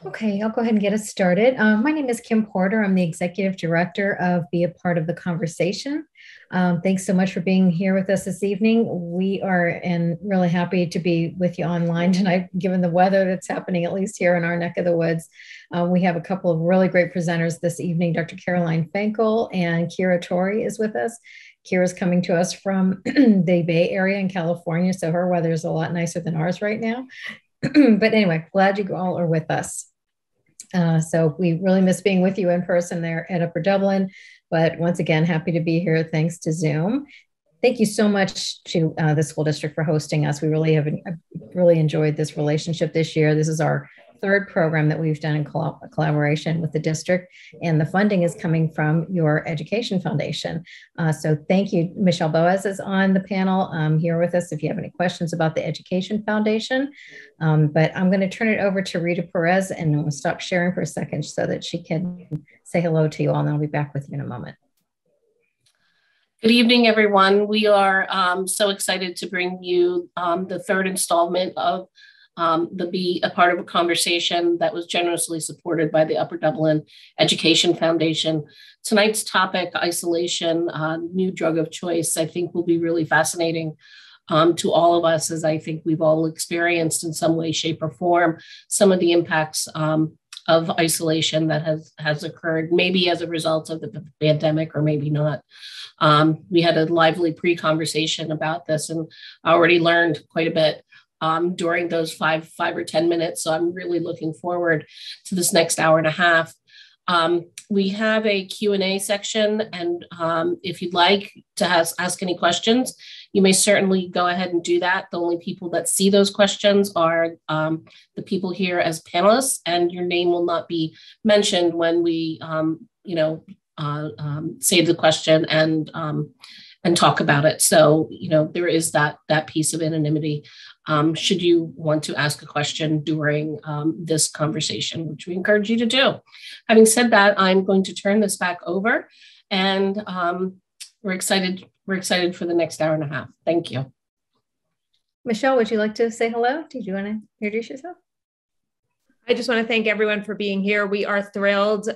Okay, I'll go ahead and get us started. My name is Kim Porter. I'm the Executive Director of Be a Part of the Conversation. Thanks so much for being here with us this evening. We are and really happy to be with you online tonight, given the weather that's happening, at least here in our neck of the woods. We have a couple of really great presenters this evening. Dr. Caroline Fenkel and Kira Torrey is with us. Kira's coming to us from the Bay Area in California, so her weather is a lot nicer than ours right now. But anyway, glad you all are with us. So we really miss being with you in person there at Upper Dublin, but once again, happy to be here thanks to Zoom. Thank you so much to the school district for hosting us. We really have really enjoyed this relationship this year. This is our third program that we've done in collaboration with the district, and the funding is coming from your Education Foundation. So thank you. Michelle Boaz is on the panel here with us if you have any questions about the Education Foundation. But I'm going to turn it over to Rita Perez, and we'll stop sharing for a second so that she can say hello to you all, and I'll be back with you in a moment. Good evening, everyone. We are so excited to bring you the third installment of the Be a Part of a Conversation that was generously supported by the Upper Dublin Education Foundation. Tonight's topic, isolation, new drug of choice, I think will be really fascinating to all of us, as I think we've all experienced in some way, shape, or form some of the impacts of isolation that has occurred, maybe as a result of the pandemic or maybe not. We had a lively pre-conversation about this, and I already learned quite a bit during those five or 10 minutes. So I'm really looking forward to this next hour and a half. We have a Q&A section, and if you'd like to ask any questions, you may certainly go ahead and do that. The only people that see those questions are the people here as panelists, and your name will not be mentioned when we, say the question and talk about it. So, there is that piece of anonymity. Should you want to ask a question during this conversation, which we encourage you to do. Having said that, I'm going to turn this back over, and we're excited for the next hour and a half. Thank you. Michelle, would you like to say hello? Did you want to introduce yourself? I just want to thank everyone for being here. We are thrilled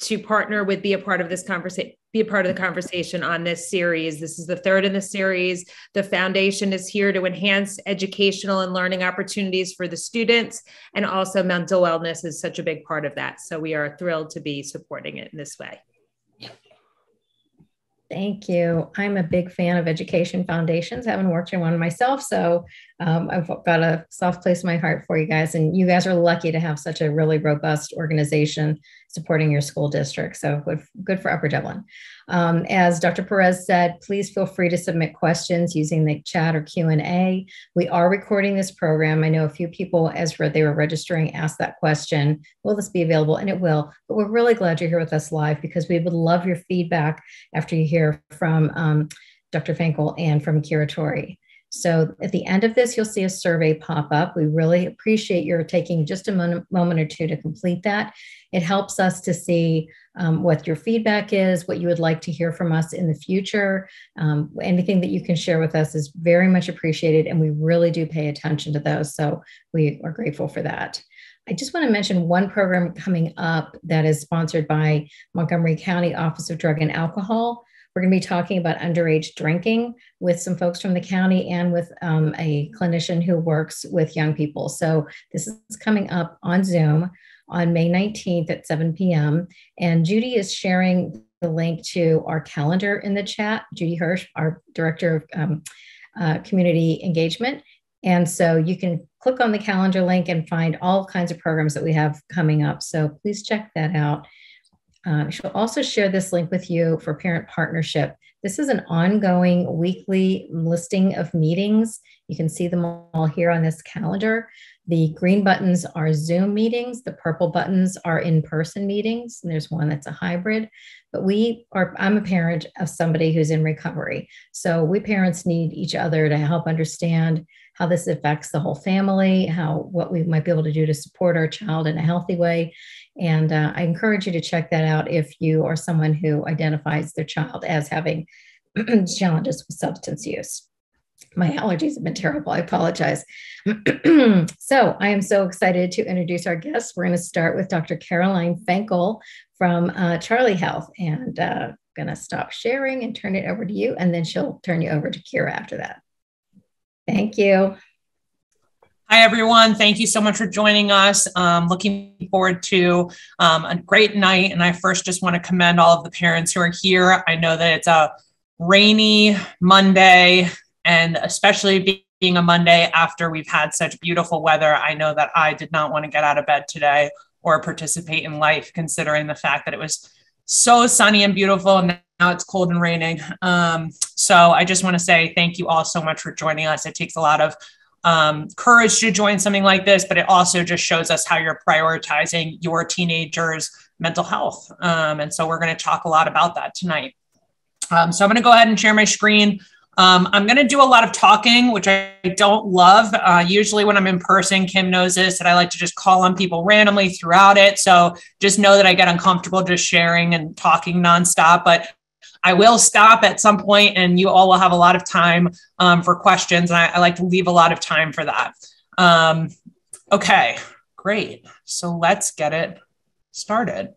to partner with Be a Part of this conversation, be a part of the conversation on this series. This is the third in the series. The foundation is here to enhance educational and learning opportunities for the students, and also mental wellness is such a big part of that. So we are thrilled to be supporting it in this way. Thank you. I'm a big fan of education foundations. I haven't worked in one myself, so I've got a soft place in my heart for you guys. And you guys are lucky to have such a really robust organization supporting your school district. So good for Upper Dublin. As Dr. Perez said, please feel free to submit questions using the chat or Q&A. We are recording this program. I know a few people, as they were registering, asked that question, will this be available? And it will. But we're really glad you're here with us live, because we would love your feedback after you hear from Dr. Fenkel and from Kira Torrey. So at the end of this, you'll see a survey pop up. We really appreciate your taking just a moment or two to complete that. It helps us to see what your feedback is, what you would like to hear from us in the future. Anything that you can share with us is very much appreciated, and we really do pay attention to those. So we are grateful for that. I just want to mention one program coming up that is sponsored by Montgomery County Office of Drug and Alcohol. We're going to be talking about underage drinking with some folks from the county and with a clinician who works with young people. So this is coming up on Zoom on May 19th at 7 p.m. And Judy is sharing the link to our calendar in the chat. Judy Hirsch, our Director of Community Engagement. And so you can click on the calendar link and find all kinds of programs that we have coming up. So please check that out. She'll also share this link with you for parent partnership. This is an ongoing weekly listing of meetings. You can see them all here on this calendar. The green buttons are Zoom meetings. The purple buttons are in-person meetings. And there's one that's a hybrid. But I'm a parent of somebody who's in recovery. So we parents need each other to help understand how this affects the whole family, what we might be able to do to support our child in a healthy way. And I encourage you to check that out if you are someone who identifies their child as having challenges with substance use. My allergies have been terrible. I apologize. So I am so excited to introduce our guests. We're going to start with Dr. Caroline Fenkel from Charlie Health, and going to stop sharing and turn it over to you, and then she'll turn you over to Kira after that. Thank you. Hi, everyone. Thank you so much for joining us. Looking forward to a great night. And I first just want to commend all of the parents who are here. I know that it's a rainy Monday, and especially being a Monday after we've had such beautiful weather, I know that I did not want to get out of bed today or participate in life, considering the fact that it was so sunny and beautiful, and now it's cold and raining. So I just want to say thank you all so much for joining us. It takes a lot of courage to join something like this, but it also just shows us how you're prioritizing your teenagers' mental health. And so we're going to talk a lot about that tonight. So I'm going to go ahead and share my screen. I'm going to do a lot of talking, which I don't love. Usually when I'm in person, Kim knows this, that I like to just call on people randomly throughout it. So just know that I get uncomfortable just sharing and talking nonstop, but I will stop at some point, and you all will have a lot of time for questions. And I like to leave a lot of time for that. Okay, great. So let's get it started.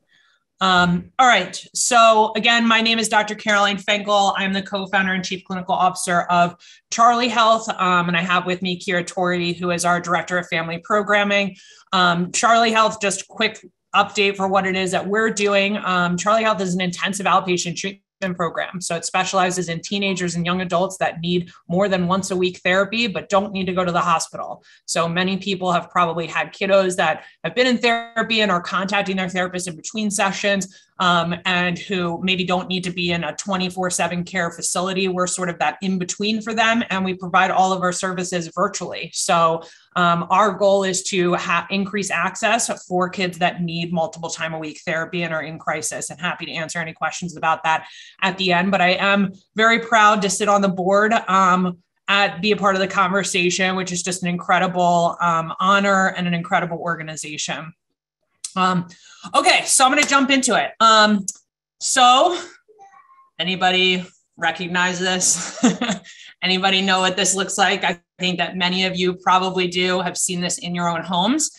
All right. So again, my name is Dr. Caroline Fenkel. I'm the co-founder and chief clinical officer of Charlie Health. And I have with me Kira Torrey, who is our director of family programming. Charlie Health, just a quick update for what it is that we're doing. Charlie Health is an intensive outpatient treatment program. So it specializes in teenagers and young adults that need more than once a week therapy, but don't need to go to the hospital. So many people have probably had kiddos that have been in therapy and are contacting their therapist in between sessions, and who maybe don't need to be in a 24/7 care facility. We're sort of that in between for them, and we provide all of our services virtually. So our goal is to increase access for kids that need multiple time a week therapy and are in crisis, and happy to answer any questions about that at the end. But I am very proud to sit on the board be a part of the conversation, which is just an incredible honor and an incredible organization. Okay, so I'm going to jump into it. So anybody recognize this? Anybody know what this looks like? I think that many of you probably do, have seen this in your own homes.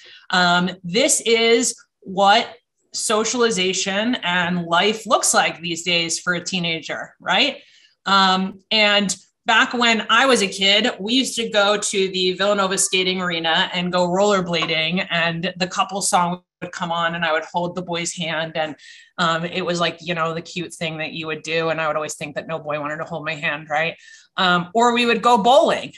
This is what socialization and life looks like these days for a teenager, right? And back when I was a kid, we used to go to the Villanova skating arena and go rollerblading, and the couple song would come on and I would hold the boy's hand, and it was like, you know, the cute thing that you would do. And I would always think that no boy wanted to hold my hand, right? Or we would go bowling,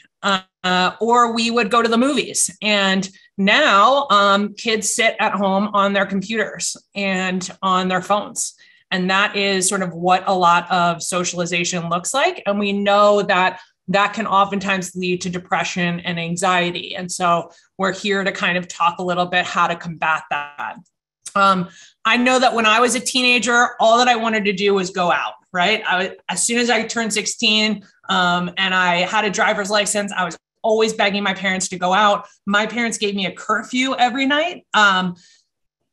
or we would go to the movies. And now kids sit at home on their computers and on their phones. And that is sort of what a lot of socialization looks like. And we know that that can oftentimes lead to depression and anxiety. And so we're here to kind of talk a little bit how to combat that. I know that when I was a teenager, all that I wanted to do was go out, right? As soon as I turned 16 and I had a driver's license, I was always begging my parents to go out. My parents gave me a curfew every night.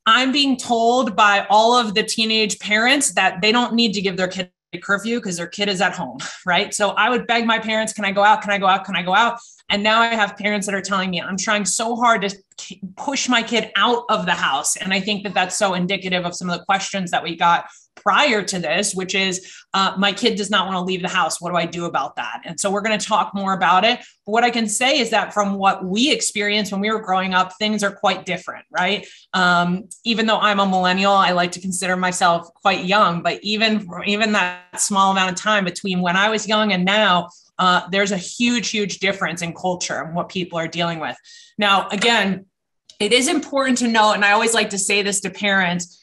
I'm being told by all of the teenage parents that they don't need to give their kid a curfew because their kid is at home, right? So I would beg my parents, can I go out? Can I go out? Can I go out? And now I have parents that are telling me I'm trying so hard to push my kid out of the house. And I think that that's so indicative of some of the questions that we got prior to this, which is my kid does not want to leave the house. What do I do about that? And so we're going to talk more about it. But what I can say is that from what we experienced when we were growing up, things are quite different, right? Even though I'm a millennial, I like to consider myself quite young, but even that small amount of time between when I was young and now, there's a huge difference in culture and what people are dealing with. Now, again, it is important to know, and I always like to say this to parents,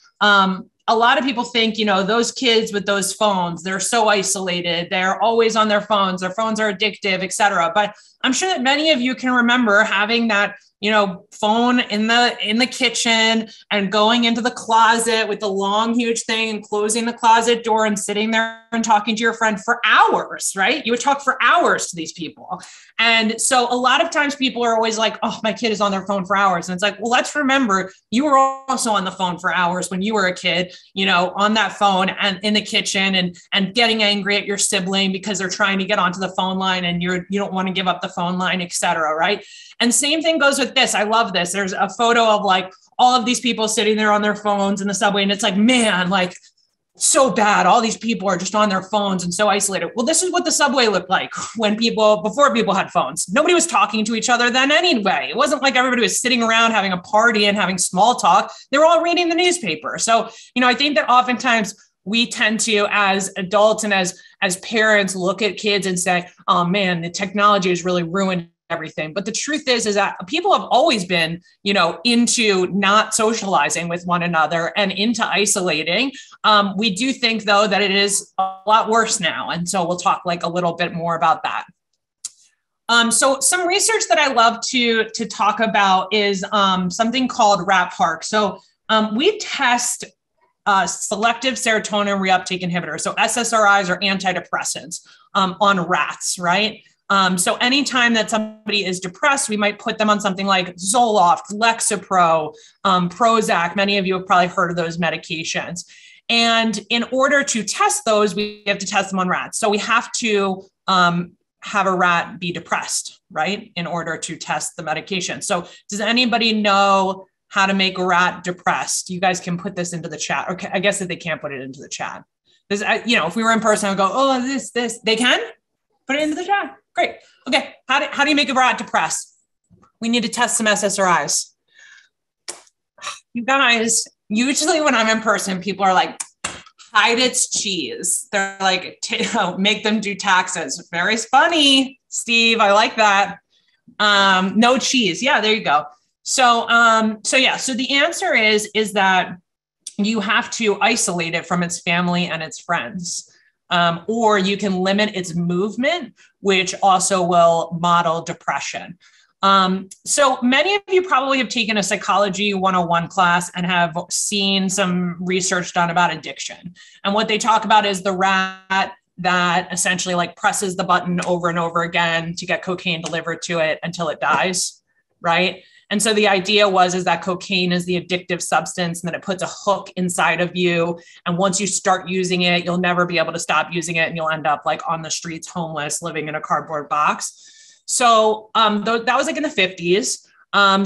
a lot of people think, you know, those kids with those phones, they're so isolated. They're always on their phones are addictive, et cetera. But I'm sure that many of you can remember having that, phone in the kitchen and going into the closet with the long, huge thing and closing the closet door and sitting there and talking to your friend for hours, right? You would talk for hours to these people. And so a lot of times people are always like, oh, my kid is on their phone for hours. And it's like, well, let's remember you were also on the phone for hours when you were a kid, on that phone and in the kitchen and getting angry at your sibling because they're trying to get onto the phone line and you don't want to give up the phone line, et cetera, right? And same thing goes with this. I love this. There's a photo of like all of these people sitting there on their phones in the subway. And it's like, man, like so bad. All these people are just on their phones and so isolated. Well, this is what the subway looked like before people had phones. Nobody was talking to each other then anyway. It wasn't like everybody was sitting around having a party and having small talk. They were all reading the newspaper. So, I think that oftentimes we tend to, as adults and as parents, look at kids and say, oh man, the technology has really ruined everything. But the truth is that people have always been, into not socializing with one another and into isolating. We do think though, that it is a lot worse now. And so we'll talk like a little bit more about that. So some research that I love to talk about is something called Rat Park. So we test selective serotonin reuptake inhibitors, so SSRIs or antidepressants on rats, right? So anytime that somebody is depressed, we might put them on something like Zoloft, Lexapro, Prozac. Many of you have probably heard of those medications. And in order to test those, we have to test them on rats. So we have to have a rat be depressed, right, in order to test the medication. So does anybody know how to make a rat depressed? You guys can put this into the chat. Okay, I guess that they can't put it into the chat. If we were in person, I'd go, oh, this, they can put it into the chat. Great. Okay. How do you make a rat depressed? We need to test some SSRIs. You guys, usually when I'm in person, people are like, hide its cheese. They're like, make them do taxes. Very funny, Steve. I like that. No cheese. Yeah, there you go. So the answer is that you have to isolate it from its family and its friends. Or you can limit its movement, which also will model depression. So many of you probably have taken a Psychology 101 class and have seen some research done about addiction. And what they talk about is the rat that essentially like presses the button over and over again to get cocaine delivered to it until it dies, right? And so the idea is that cocaine is the addictive substance and that it puts a hook inside of you. And once you start using it, you'll never be able to stop using it. And you'll end up like on the streets, homeless, living in a cardboard box. So that was like in the 50s.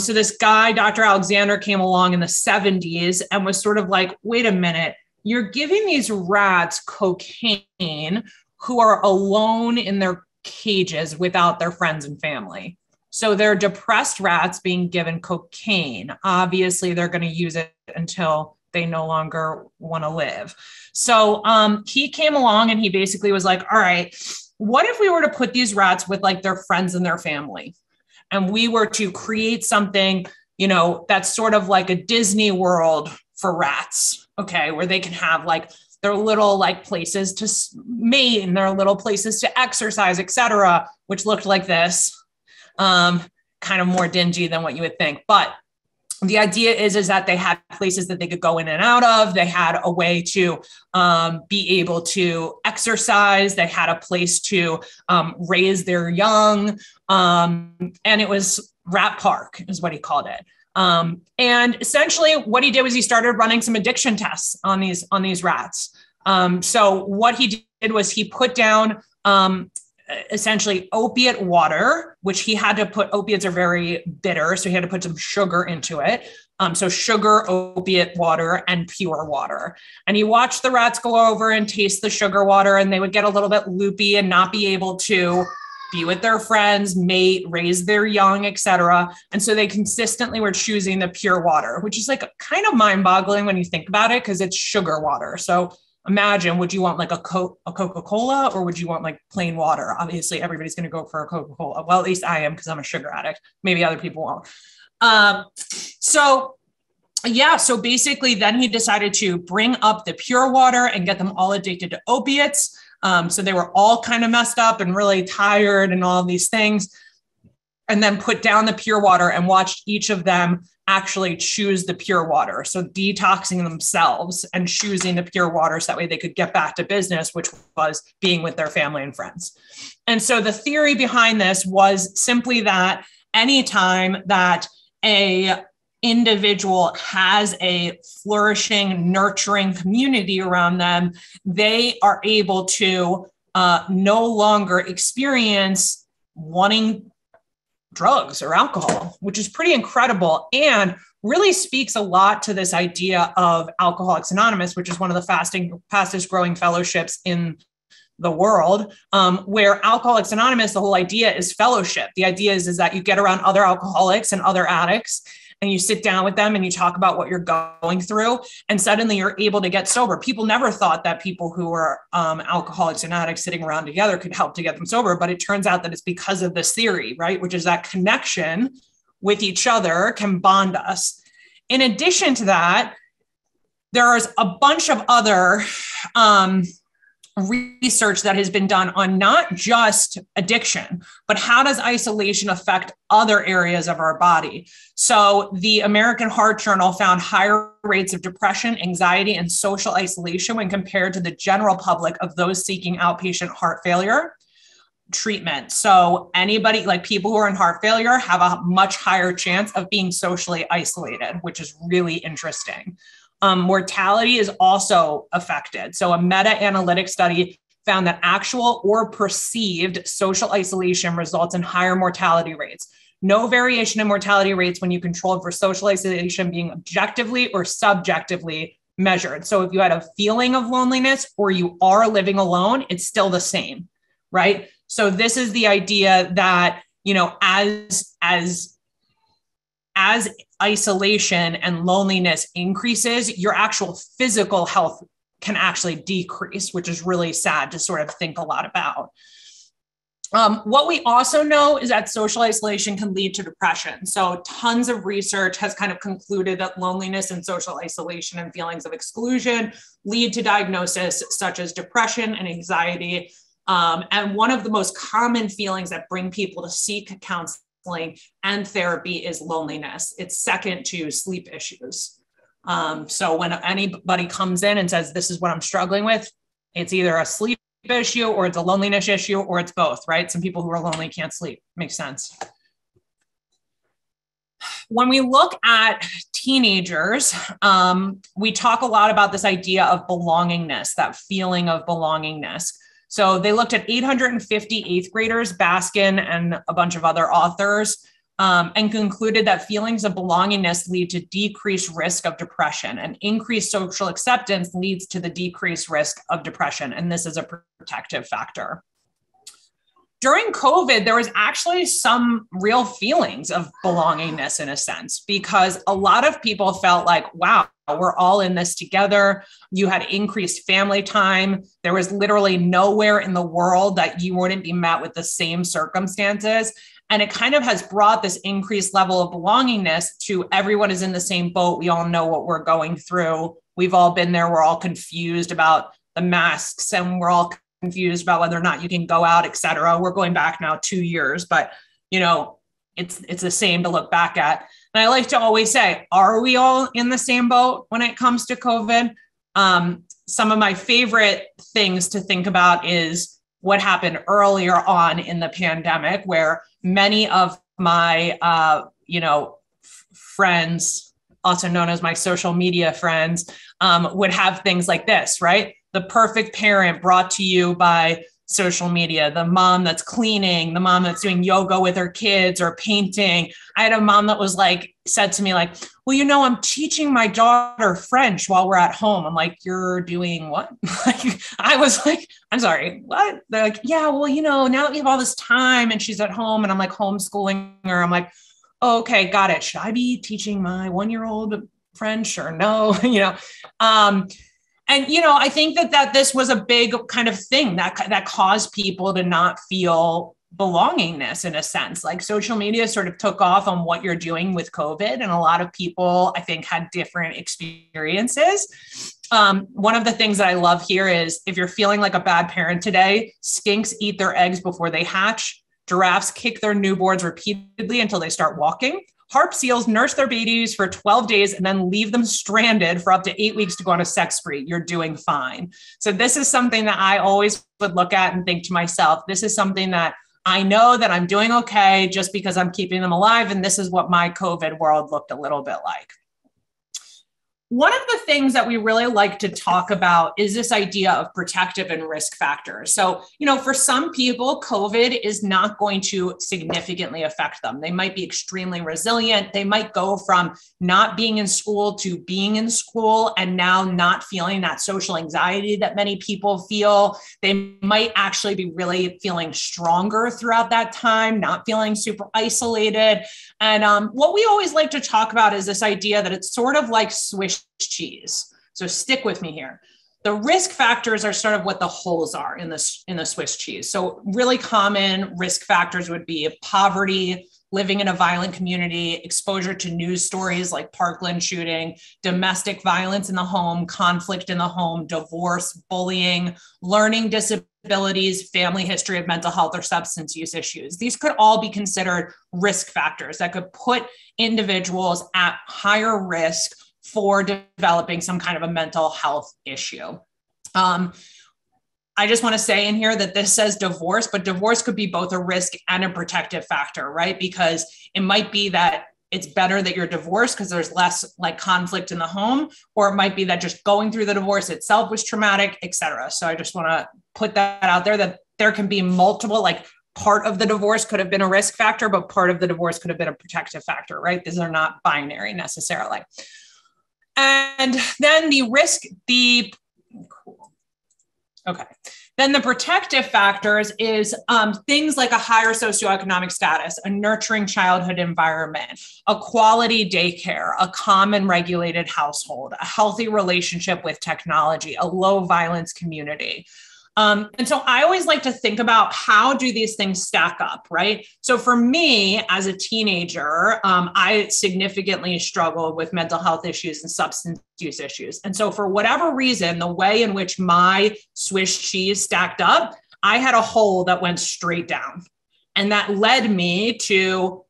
So this guy, Dr. Alexander, came along in the 70s and was sort of like, wait a minute, you're giving these rats cocaine who are alone in their cages without their friends and family. So they're depressed rats being given cocaine. Obviously, they're going to use it until they no longer want to live. So he came along and he basically was like, all right, what if we were to put these rats with like their friends and their family? And we were to create something, that's sort of like a Disney World for rats, okay, where they can have like their little like places to mate and their little places to exercise, et cetera, which looked like this. Kind of more dingy than what you would think. But the idea is that they had places that they could go in and out of. They had a way to be able to exercise. They had a place to raise their young. And it was Rat Park is what he called it. And essentially what he did was he started running some addiction tests on these rats. So what he did was he put down essentially opiate water, which he had to put, opiates are very bitter. So he had to put some sugar into it. So sugar, opiate water, and pure water. And he watched the rats go over and taste the sugar water, and they would get a little bit loopy and not be able to be with their friends, mate, raise their young, et cetera. And so they consistently were choosing the pure water, which is like kind of mind boggling when you think about it, because it's sugar water. So imagine, would you want like a Coca-Cola or would you want like plain water? Obviously, everybody's going to go for a Coca-Cola. Well, at least I am, because I'm a sugar addict. Maybe other people won't. So basically then he decided to bring up the pure water and get them all addicted to opiates. So they were all kind of messed up and really tired and all of these things. and then put down the pure water and watched each of them actually choose the pure water. So detoxing themselves and choosing the pure water so that way they could get back to business, which was being with their family and friends. And so the theory behind this was simply that anytime that a individual has a flourishing, nurturing community around them, they are able to no longer experience wanting drugs or alcohol, which is pretty incredible and really speaks a lot to this idea of Alcoholics Anonymous, which is one of the fastest growing fellowships in the world, where Alcoholics Anonymous, the whole idea is fellowship. The idea is that you get around other alcoholics and other addicts, and you sit down with them and you talk about what you're going through, and suddenly you're able to get sober. People never thought that people who were alcoholics and addicts sitting around together could help to get them sober, but it turns out that it's because of this theory, right? Which is that connection with each other can bond us. In addition to that, there's a bunch of other research that has been done on not just addiction, but how does isolation affect other areas of our body? So the American Heart Journal found higher rates of depression, anxiety, and social isolation when compared to the general public of those seeking outpatient heart failure treatment. So anybody, like people who are in heart failure, have a much higher chance of being socially isolated, which is really interesting. Mortality is also affected. So a meta-analytic study found that actual or perceived social isolation results in higher mortality rates. No variation in mortality rates when you controlled for social isolation being objectively or subjectively measured. So if you had a feeling of loneliness or you are living alone, it's still the same, right? So this is the idea that, you know, as isolation and loneliness increases, your actual physical health can actually decrease, which is really sad to sort of think a lot about. What we also know is that social isolation can lead to depression. So tons of research has kind of concluded that loneliness and social isolation and feelings of exclusion lead to diagnosis such as depression and anxiety. And one of the most common feelings that bring people to seek counseling and therapy is loneliness. It's second to sleep issues. So when anybody comes in and says, this is what I'm struggling with, it's either a sleep issue or it's a loneliness issue or it's both, right? Some people who are lonely can't sleep. Makes sense. When we look at teenagers, we talk a lot about this idea of belongingness, that feeling of belongingness. So they looked at 850 eighth graders, Baskin and a bunch of other authors, and concluded that feelings of belongingness lead to decreased risk of depression, and increased social acceptance leads to the decreased risk of depression. And this is a protective factor. During COVID, there was actually some real feelings of belongingness in a sense, because a lot of people felt like, wow, we're all in this together. You had increased family time. There was literally nowhere in the world that you wouldn't be met with the same circumstances. And it kind of has brought this increased level of belongingness to everyone is in the same boat. We all know what we're going through. We've all been there. We're all confused about the masks, and we're all confused about whether or not you can go out, et cetera. We're going back now 2 years, but you know, it's the same to look back at. And I like to always say, are we all in the same boat when it comes to COVID? Some of my favorite things to think about is what happened earlier on in the pandemic, where many of my, friends, also known as my social media friends, would have things like this, right? The perfect parent brought to you by social media, the mom that's cleaning, the mom that's doing yoga with her kids or painting. I had a mom that was like, said to me like, well, you know, I'm teaching my daughter French while we're at home. I'm like, you're doing what? I was like, I'm sorry, what? They're like, yeah, well, you know, now that we have all this time and she's at home and I'm like homeschooling her, I'm like, oh, okay, got it. Should I be teaching my 1-year-old French or no? And, you know, I think that this was a big kind of thing that caused people to not feel belongingness in a sense. Like social media sort of took off on what you're doing with COVID. And a lot of people, I think, had different experiences. One of the things that I love here is if you're feeling like a bad parent today, skinks eat their eggs before they hatch. Giraffes kick their newborns repeatedly until they start walking. Harp seals nurse their babies for 12 days and then leave them stranded for up to 8 weeks to go on a sex spree. You're doing fine. So this is something that I always would look at and think to myself, this is something that I know that I'm doing okay just because I'm keeping them alive. And this is what my COVID world looked a little bit like. One of the things that we really like to talk about is this idea of protective and risk factors. So, for some people, COVID is not going to significantly affect them. They might be extremely resilient. They might go from not being in school to being in school and now not feeling that social anxiety that many people feel. They might actually be really feeling stronger throughout that time, not feeling super isolated. And what we always like to talk about is this idea that it's sort of like Swiss cheese. So stick with me here. The risk factors are sort of what the holes are in the Swiss cheese. So really common risk factors would be poverty, living in a violent community, exposure to news stories like Parkland shooting, domestic violence in the home, conflict in the home, divorce, bullying, learning disabilities, family history of mental health or substance use issues. These could all be considered risk factors that could put individuals at higher risk for developing some kind of a mental health issue. I just want to say in here that this says divorce, but divorce could be both a risk and a protective factor, right? Because it might be that it's better that you're divorced because there's less like conflict in the home, or it might be that just going through the divorce itself was traumatic, et cetera. So I just want to put that out there that there can be multiple, like part of the divorce could have been a risk factor, but part of the divorce could have been a protective factor, right? These are not binary necessarily. And then Then the protective factors is things like a higher socioeconomic status, a nurturing childhood environment, a quality daycare, a common regulated household, a healthy relationship with technology, a low violence community. And so I always like to think about how do these things stack up, right? So for me as a teenager, I significantly struggled with mental health issues and substance use issues. And so for whatever reason, the way in which my Swiss cheese stacked up, I had a hole that went straight down. And that led me to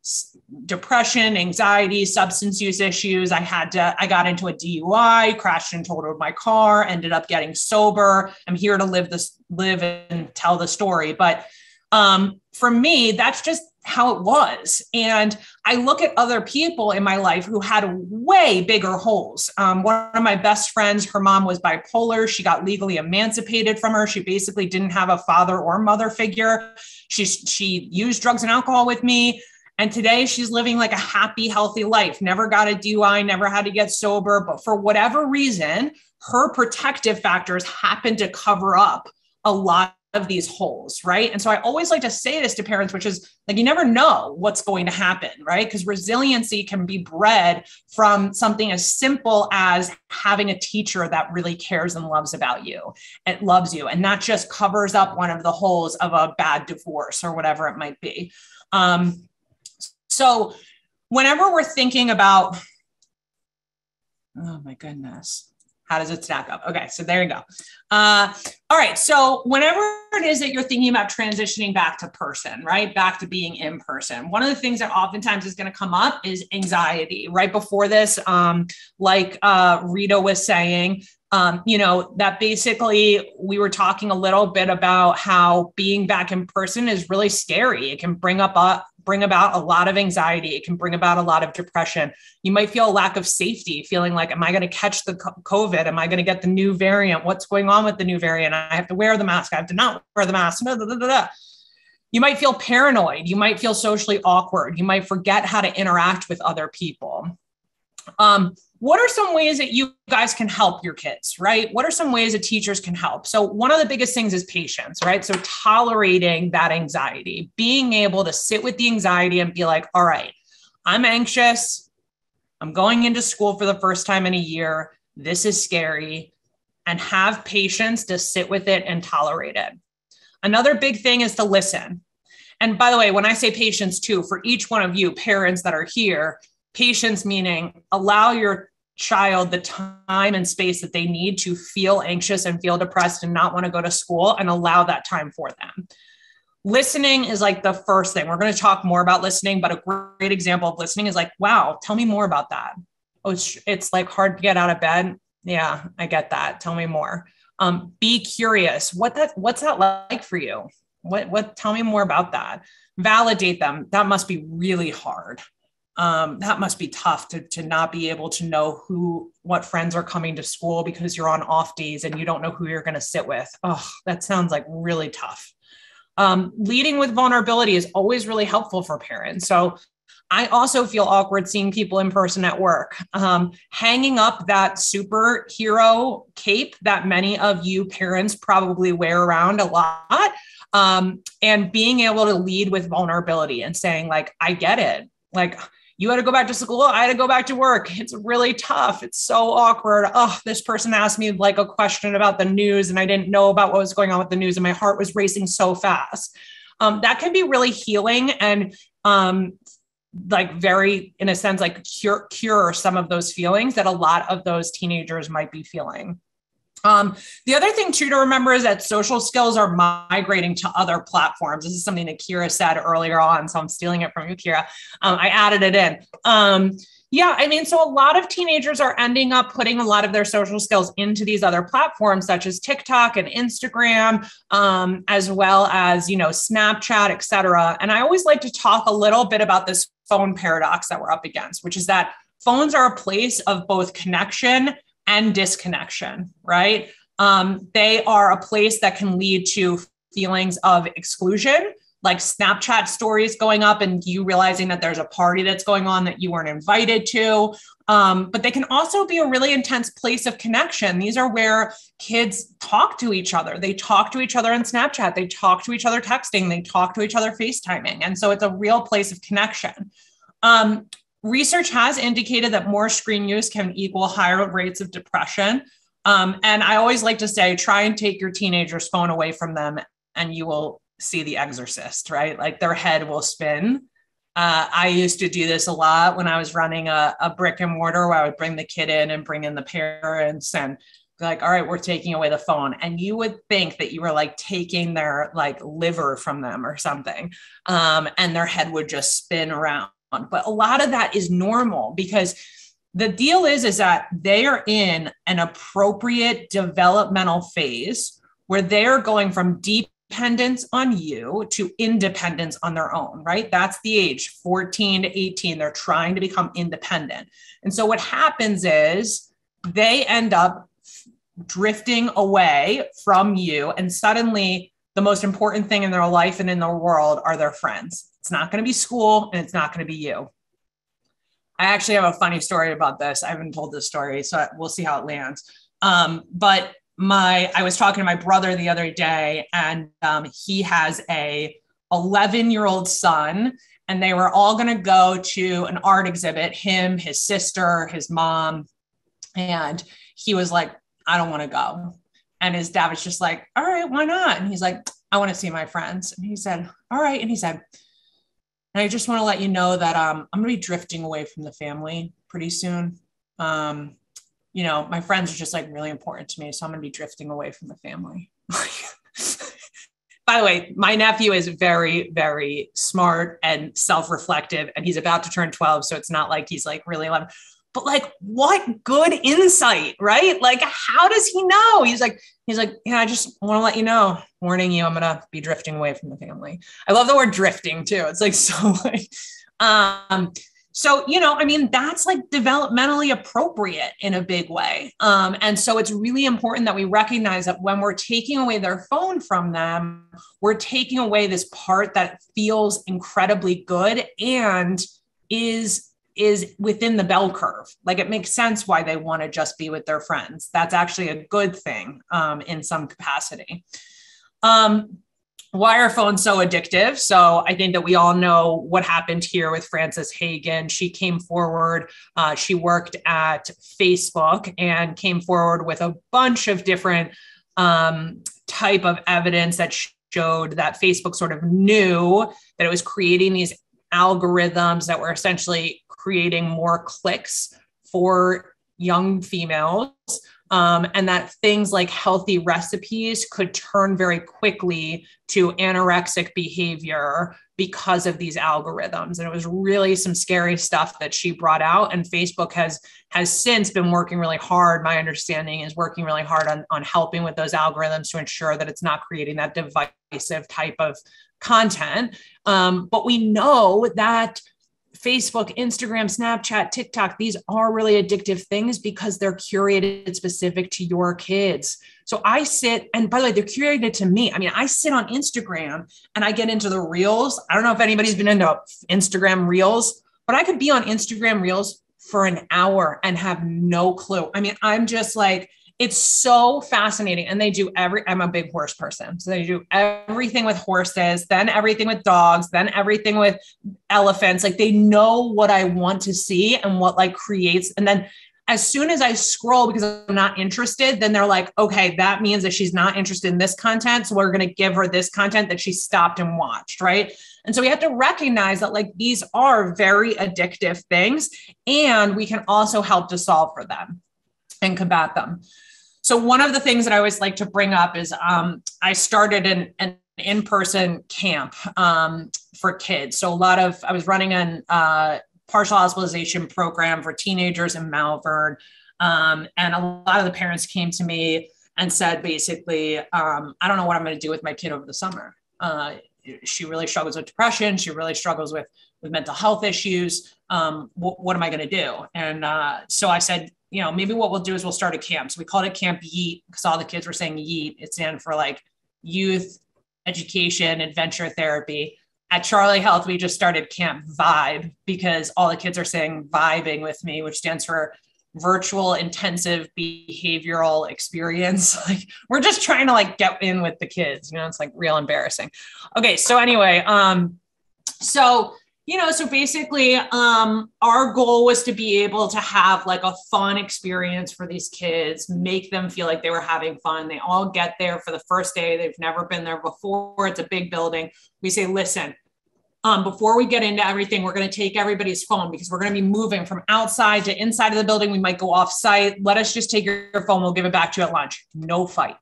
depression, anxiety, substance use issues. I got into a DUI, crashed and totaled my car, ended up getting sober. I'm here to live and tell the story. But for me, that's just how it was. And I look at other people in my life who had way bigger holes. One of my best friends, her mom was bipolar. She got legally emancipated from her. She basically didn't have a father or mother figure. She used drugs and alcohol with me. And today she's living like a happy, healthy life, never got a DUI, never had to get sober. But for whatever reason, her protective factors happen to cover up a lot of these holes, right? And so I always like to say this to parents, which is like, you never know what's going to happen, right? Because resiliency can be bred from something as simple as having a teacher that really cares and loves about you and loves you. And that just covers up one of the holes of a bad divorce or whatever it might be. So whenever we're thinking about, oh my goodness, how does it stack up? Okay, so there you go. All right, so whenever it is that you're thinking about transitioning back to person, right? Back to being in person, one of the things that oftentimes is going to come up is anxiety. Right before this, like Rita was saying, that basically we were talking a little bit about how being back in person is really scary. It can bring about a lot of anxiety. It can bring about a lot of depression. You might feel a lack of safety, feeling like, am I going to catch the COVID? Am I going to get the new variant? What's going on with the new variant? I have to wear the mask. I have to not wear the mask. You might feel paranoid. You might feel socially awkward. You might forget how to interact with other people. What are some ways that you guys can help your kids, right? What are some ways that teachers can help? So one of the biggest things is patience, right? So tolerating that anxiety, being able to sit with the anxiety and be like, all right, I'm anxious. I'm going into school for the first time in a year. This is scary, and have patience to sit with it and tolerate it. Another big thing is to listen. And by the way, when I say patience too, for each one of you parents that are here, patience meaning allow your child the time and space that they need to feel anxious and feel depressed and not want to go to school, and allow that time for them. listening is like the first thing. We're going to talk more about listening, but a great example of listening is like, wow, tell me more about that. Oh, it's like hard to get out of bed. Yeah, I get that. Tell me more. Be curious. What's that like for you? Tell me more about that. Validate them. That must be really hard. That must be tough to not be able to know what friends are coming to school because you're on off days and you don't know who you're going to sit with. Oh, that sounds like really tough. Leading with vulnerability is always really helpful for parents. So I also feel awkward seeing people in person at work. Hanging up that superhero cape that many of you parents probably wear around a lot, and being able to lead with vulnerability and saying like, I get it. Like, you had to go back to school. I had to go back to work. It's really tough. It's so awkward. Oh, this person asked me like a question about the news and I didn't know about what was going on with the news and my heart was racing so fast. That can be really healing and like very, in a sense, like cure some of those feelings that a lot of those teenagers might be feeling. The other thing too to remember is that social skills are migrating to other platforms. This is something that Kira said earlier on, so I'm stealing it from you, Kira. I added it in. Yeah, I mean, so a lot of teenagers are ending up putting a lot of their social skills into these other platforms, such as TikTok and Instagram, as well as, Snapchat, et cetera. And I always like to talk a little bit about this phone paradox that we're up against, which is that phones are a place of both connection and disconnection, right? They are a place that can lead to feelings of exclusion, like Snapchat stories going up and you realizing that there's a party that's going on that you weren't invited to. But they can also be a really intense place of connection. These are where kids talk to each other. They talk to each other on Snapchat. They talk to each other texting. They talk to each other FaceTiming. And so it's a real place of connection. Research has indicated that more screen use can equal higher rates of depression. And I always like to say, try and take your teenager's phone away from them and you will see The Exorcist, right? Like their head will spin. I used to do this a lot when I was running a brick and mortar where I would bring the kid in and bring in the parents and be like, all right, we're taking away the phone. And you would think that you were like taking their like liver from them or something. And their head would just spin around. But a lot of that is normal because the deal is that they are in an appropriate developmental phase where they're going from dependence on you to independence on their own, right? That's the age, 14 to 18. They're trying to become independent. And so what happens is they end up drifting away from you. And suddenly the most important thing in their life and in their world are their friends. It's not going to be school and it's not going to be you. I actually have a funny story about this. I haven't told this story, so we'll see how it lands. But I was talking to my brother the other day and he has a 11-year-old son and they were all going to go to an art exhibit, him, his sister, his mom. And he was like, I don't want to go. And his dad was just like, all right, why not? And he's like, I want to see my friends. And he said, all right. And he said, and I just want to let you know that I'm going to be drifting away from the family pretty soon. My friends are just like really important to me. So I'm going to be drifting away from the family. By the way, my nephew is very, very smart and self-reflective and he's about to turn 12. So it's not like he's like really 11, but like, what good insight, right? Like, how does he know? He's like, yeah, I just want to let you know, warning you, I'm going to be drifting away from the family. I love the word drifting too. It's like, so like, that's like developmentally appropriate in a big way. And so it's really important that we recognize that when we're taking away their phone from them, we're taking away this part that feels incredibly good and is within the bell curve. Like it makes sense why they want to just be with their friends. That's actually a good thing in some capacity. Why are phones so addictive? So I think that we all know what happened here with Frances Hagen. She came forward, she worked at Facebook and came forward with a bunch of different type of evidence that showed that Facebook sort of knew that it was creating these algorithms that were essentially creating more clicks for young females and that things like healthy recipes could turn very quickly to anorexic behavior because of these algorithms. And it was really some scary stuff that she brought out. And Facebook has since been working really hard. My understanding is working really hard on helping with those algorithms to ensure that it's not creating that divisive type of content. But we know that Facebook, Instagram, Snapchat, TikTok, these are really addictive things because they're curated specific to your kids. So I sit, and by the way, they're curated to me. I mean, I sit on Instagram and I get into the reels. I don't know if anybody's been into Instagram reels, but I could be on Instagram reels for an hour and have no clue. I mean, I'm just like, it's so fascinating. And they do I'm a big horse person. So they do everything with horses, then everything with dogs, then everything with elephants. Like they know what I want to see and what like creates. And then as soon as I scroll because I'm not interested, then they're like, okay, that means that she's not interested in this content. So we're going to give her this content that she stopped and watched. Right. And so we have to recognize that like these are very addictive things, and we can also help to solve for them and combat them. So one of the things that I always like to bring up is I started an in-person camp for kids. So I was running a partial hospitalization program for teenagers in Malvern. And a lot of the parents came to me and said, basically, I don't know what I'm going to do with my kid over the summer. She really struggles with depression. She really struggles with mental health issues. What am I going to do? And so I said, maybe what we'll do is we'll start a camp. So we called it Camp Yeet because all the kids were saying Yeet. It stands for like youth, education, adventure therapy. At Charlie Health, we just started Camp Vibe because all the kids are saying vibing with me, which stands for virtual intensive behavioral experience. Like we're just trying to like get in with the kids, it's like real embarrassing. Okay. So anyway, so basically, our goal was to be able to have like a fun experience for these kids, make them feel like they were having fun. They all get there for the first day. They've never been there before. It's a big building. We say, listen, before we get into everything, we're going to take everybody's phone because we're going to be moving from outside to inside of the building. We might go off site. Let us just take your phone. We'll give it back to you at lunch. No fight.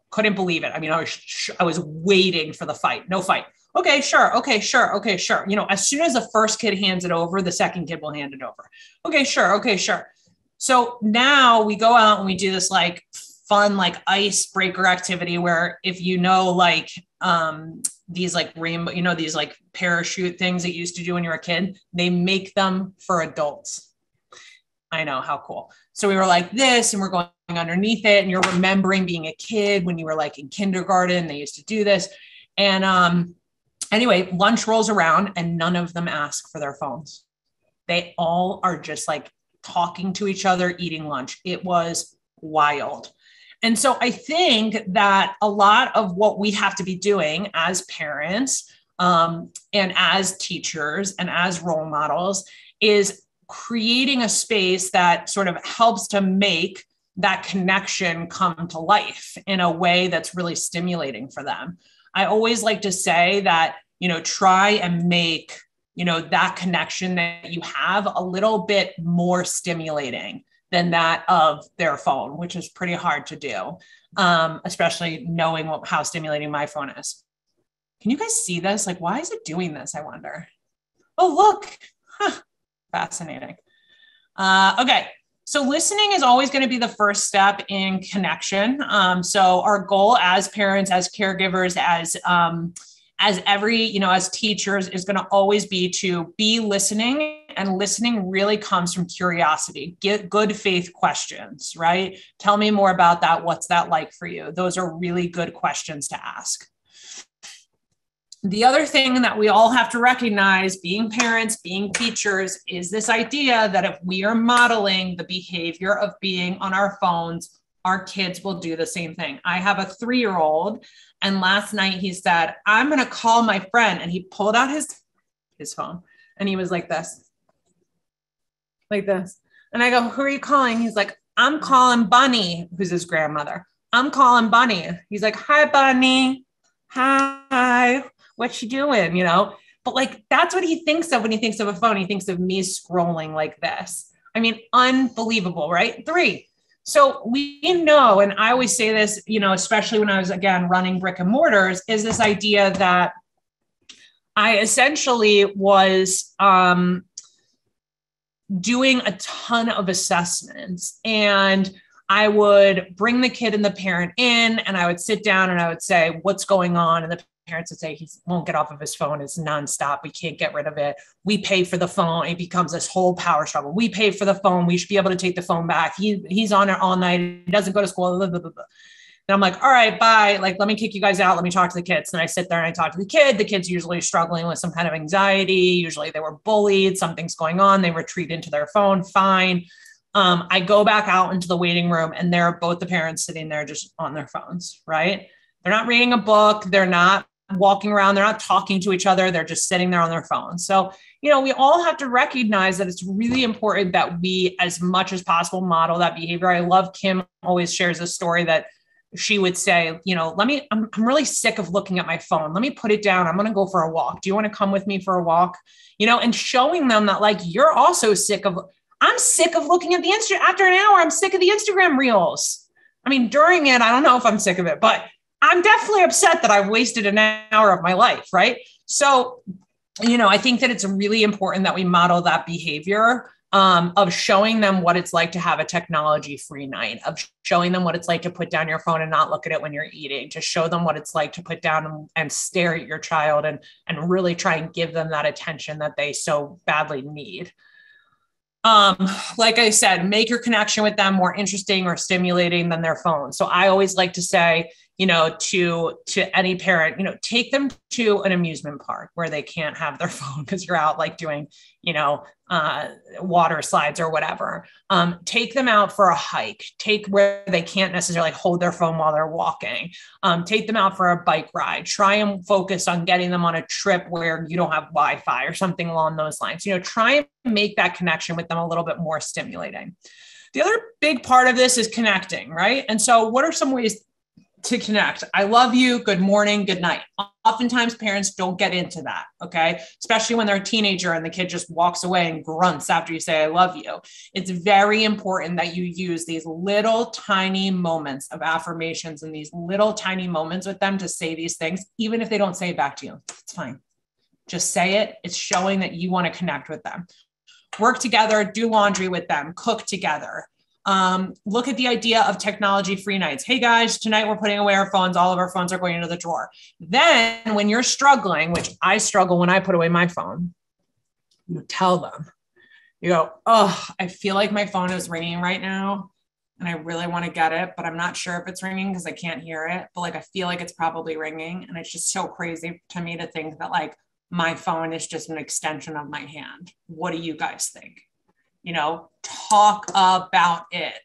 Couldn't believe it. I mean, I was waiting for the fight. No fight. Okay, sure. Okay, sure. Okay, sure. As soon as the first kid hands it over, the second kid will hand it over. Okay, sure. Okay, sure. So now we go out and we do this like fun, like icebreaker activity where if like these like rainbow, these like parachute things that you used to do when you were a kid, they make them for adults. I know, how cool. So we were like this and we're going underneath it and you're remembering being a kid when you were like in kindergarten, they used to do this. And, anyway, lunch rolls around and none of them ask for their phones. They all are just like talking to each other, eating lunch. It was wild. And so I think that a lot of what we have to be doing as parents and as teachers and as role models is creating a space that sort of helps to make that connection come to life in a way that's really stimulating for them. I always like to say that, try and make, that connection that you have a little bit more stimulating than that of their phone, which is pretty hard to do, especially knowing how stimulating my phone is. Can you guys see this? Like, why is it doing this? I wonder. Oh, look. Huh. Fascinating. Okay. So listening is always going to be the first step in connection. So our goal as parents, as caregivers, as teachers is going to always be to be listening, and listening really comes from curiosity. Get good faith questions, right? Tell me more about that. What's that like for you? Those are really good questions to ask. The other thing that we all have to recognize, being parents, being teachers, is this idea that if we are modeling the behavior of being on our phones, our kids will do the same thing. I have a 3-year-old, and last night he said, I'm going to call my friend. And he pulled out his phone and he was like this. And I go, who are you calling? He's like, I'm calling Bunny, who's his grandmother. I'm calling Bunny. He's like, hi, Bunny. Hi. What you doing? But like, that's what he thinks of when he thinks of a phone. He thinks of me scrolling like this. I mean, unbelievable, right? 3. So we know, and I always say this, especially when I was, again, running brick and mortars, is this idea that I essentially was doing a ton of assessments, and I would bring the kid and the parent in, and I would sit down and I would say, what's going on? And the parents would say, he won't get off of his phone. It's nonstop. We can't get rid of it. We pay for the phone. It becomes this whole power struggle. We pay for the phone. We should be able to take the phone back. He's on it all night. He doesn't go to school. Blah, blah, blah, blah. And I'm like, all right, bye. Like, let me kick you guys out. Let me talk to the kids. And I sit there and I talk to the kid. The kid's usually struggling with some kind of anxiety. Usually they were bullied. Something's going on. They retreat into their phone. Fine. I go back out into the waiting room, and there are both the parents sitting there just on their phones, right? They're not reading a book. They're not walking around. They're not talking to each other. They're just sitting there on their phones. So, we all have to recognize that it's really important that we, as much as possible, model that behavior. I love Kim always shares a story that she would say, I'm really sick of looking at my phone. Let me put it down. I'm going to go for a walk. Do you want to come with me for a walk? And showing them that, like, you're also I'm sick of looking at the Instagram. After an hour, I'm sick of the Instagram reels. I mean, during it, I don't know if I'm sick of it, but I'm definitely upset that I've wasted an hour of my life, right? So, I think that it's really important that we model that behavior of showing them what it's like to have a technology-free night, of showing them what it's like to put down your phone and not look at it when you're eating, to show them what it's like to put down and stare at your child and really try and give them that attention that they so badly need. Like I said, make your connection with them more interesting or stimulating than their phone. So I always like to say, to any parent, take them to an amusement park where they can't have their phone because you're out like doing, water slides or whatever. Take them out for a hike, where they can't necessarily hold their phone while they're walking. Take them out for a bike ride, try and focus on getting them on a trip where you don't have Wi-Fi or something along those lines. Try and make that connection with them a little bit more stimulating. The other big part of this is connecting, right? And so what are some ways to connect? I love you. Good morning. Good night. Oftentimes parents don't get into that. Okay. Especially when they're a teenager and the kid just walks away and grunts after you say, I love you. It's very important that you use these little tiny moments of affirmations and these little tiny moments with them to say these things, even if they don't say it back to you. It's fine. Just say it. It's showing that you want to connect with them. Work together, do laundry with them, cook together. Look at the idea of technology-free nights. Hey guys, tonight we're putting away our phones. All of our phones are going into the drawer. Then when you're struggling, which I struggle when I put away my phone, you tell them, you go, oh, I feel like my phone is ringing right now and I really want to get it, but I'm not sure if it's ringing because I can't hear it. But like, I feel like it's probably ringing. And it's just so crazy to me to think that like my phone is just an extension of my hand. What do you guys think? Talk about it.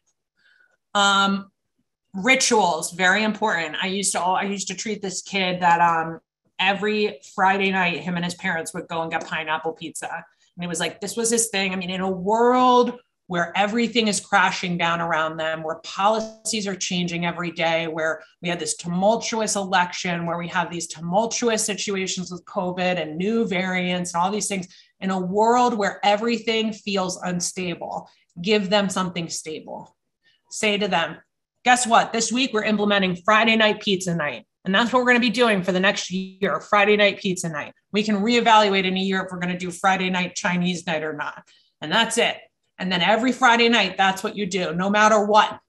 Rituals, very important. I used to treat this kid that every Friday night, him and his parents would go and get pineapple pizza. And it was like, this was his thing. I mean, in a world where everything is crashing down around them, where policies are changing every day, where we had this tumultuous election, where we have these tumultuous situations with COVID and new variants and all these things, in a world where everything feels unstable, give them something stable. Say to them, guess what? This week we're implementing Friday night pizza night. And that's what we're going to be doing for the next year, Friday night pizza night. We can reevaluate in a year if we're going to do Friday night Chinese night or not. And that's it. And then every Friday night, that's what you do, no matter what.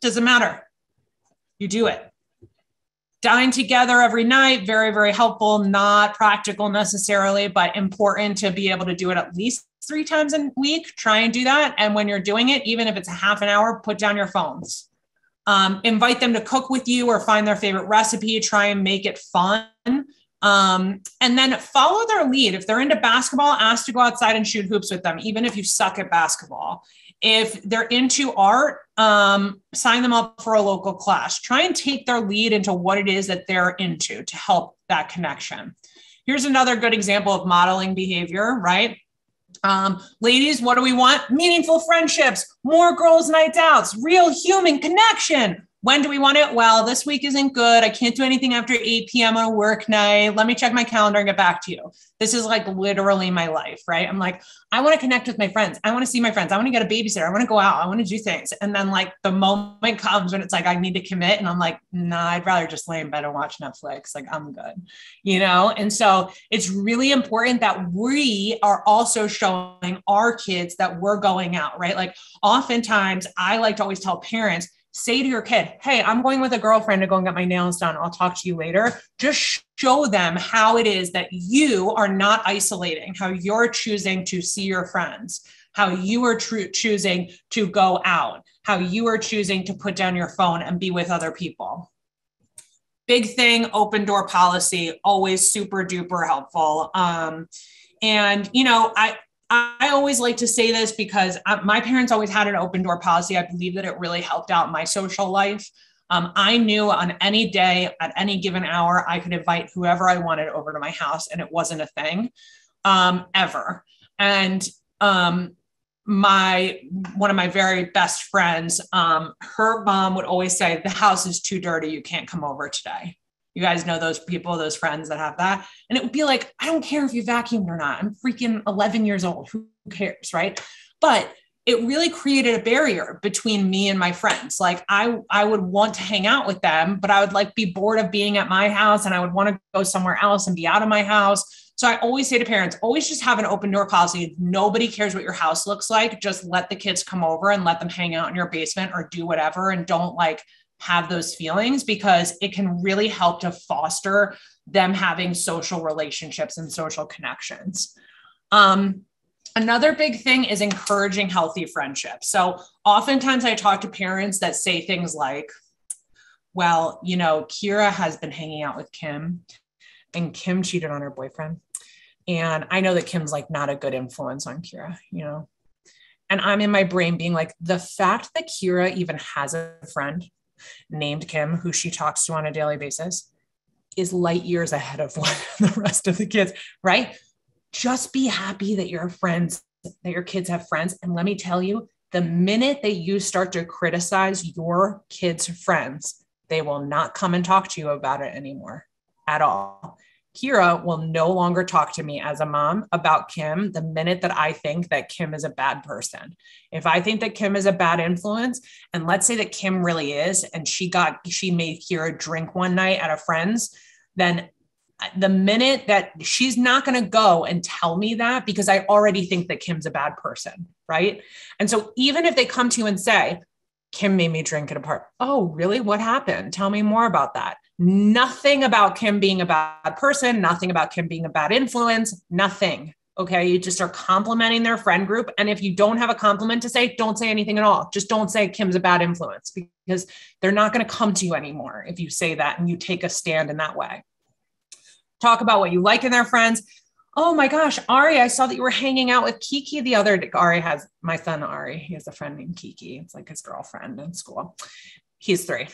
Doesn't matter. You do it. Dine together every night, very, very helpful, not practical necessarily, but important to be able to do it at least 3 times a week. Try and do that. And when you're doing it, even if it's a half an hour, put down your phones. Invite them to cook with you or find their favorite recipe. Try and make it fun. And then follow their lead. If they're into basketball, ask to go outside and shoot hoops with them, even if you suck at basketball. If they're into art, sign them up for a local class. Try and take their lead into what it is that they're into to help that connection. Here's another good example of modeling behavior, right? Ladies, what do we want? Meaningful friendships, more girls' nights out, real human connection. When do we want it? Well, this week isn't good. I can't do anything after 8 p.m. on a work night. Let me check my calendar and get back to you. This is like literally my life, right? I'm like, I want to connect with my friends. I want to see my friends. I want to get a babysitter. I want to go out. I want to do things. And then like the moment comes when it's like, I need to commit. And I'm like, nah, I'd rather just lay in bed and watch Netflix. Like I'm good, And so it's really important that we are also showing our kids that we're going out, right? Like oftentimes I like to always tell parents, say to your kid, hey, I'm going with a girlfriend to go and get my nails done. I'll talk to you later. Just show them how it is that you are not isolating, how you're choosing to see your friends, how you are choosing to go out, how you are choosing to put down your phone and be with other people. Big thing, open door policy, always super duper helpful. I always like to say this because my parents always had an open door policy. I believe that it really helped out my social life. I knew on any day, at any given hour, I could invite whoever I wanted over to my house, and it wasn't a thing ever. And one of my very best friends, her mom would always say, the house is too dirty. You can't come over today. You guys know those people, those friends that have that. And it would be like, I don't care if you vacuumed or not. I'm freaking 11 years old. Who cares, right? But it really created a barrier between me and my friends. Like I would want to hang out with them, but I would like be bored of being at my house and I would want to go somewhere else and be out of my house. So I always say to parents, always just have an open door policy. Nobody cares what your house looks like. Just let the kids come over and let them hang out in your basement or do whatever. And don't like have those feelings, because it can really help to foster them having social relationships and social connections. Another big thing is encouraging healthy friendships. So oftentimes I talk to parents that say things like, well, Kira has been hanging out with Kim and Kim cheated on her boyfriend. And I know that Kim's like not a good influence on Kira, and I'm in my brain being like, the fact that Kira even has a friend named Kim, who she talks to on a daily basis, is light years ahead of the rest of the kids, right? Just be happy that your kids have friends. And let me tell you, the minute that you start to criticize your kids' friends, they will not come and talk to you about it anymore at all. Kira will no longer talk to me as a mom about Kim the minute that I think that Kim is a bad person. If I think that Kim is a bad influence, and let's say that Kim really is, and she made Kira drink one night at a friend's, then the minute that she's not going to go and tell me that, because I already think that Kim's a bad person, right? And so even if they come to you and say, Kim made me drink at a party. Oh, really? What happened? Tell me more about that. Nothing about Kim being a bad person, nothing about Kim being a bad influence, nothing. Okay. You just are complimenting their friend group. And if you don't have a compliment to say, don't say anything at all. Just don't say Kim's a bad influence, because they're not going to come to you anymore if you say that and you take a stand in that way. Talk about what you like in their friends. Oh my gosh, Ari, I saw that you were hanging out with Kiki the other day. My son, Ari, he has a friend named Kiki. It's like his girlfriend in school. He's 3.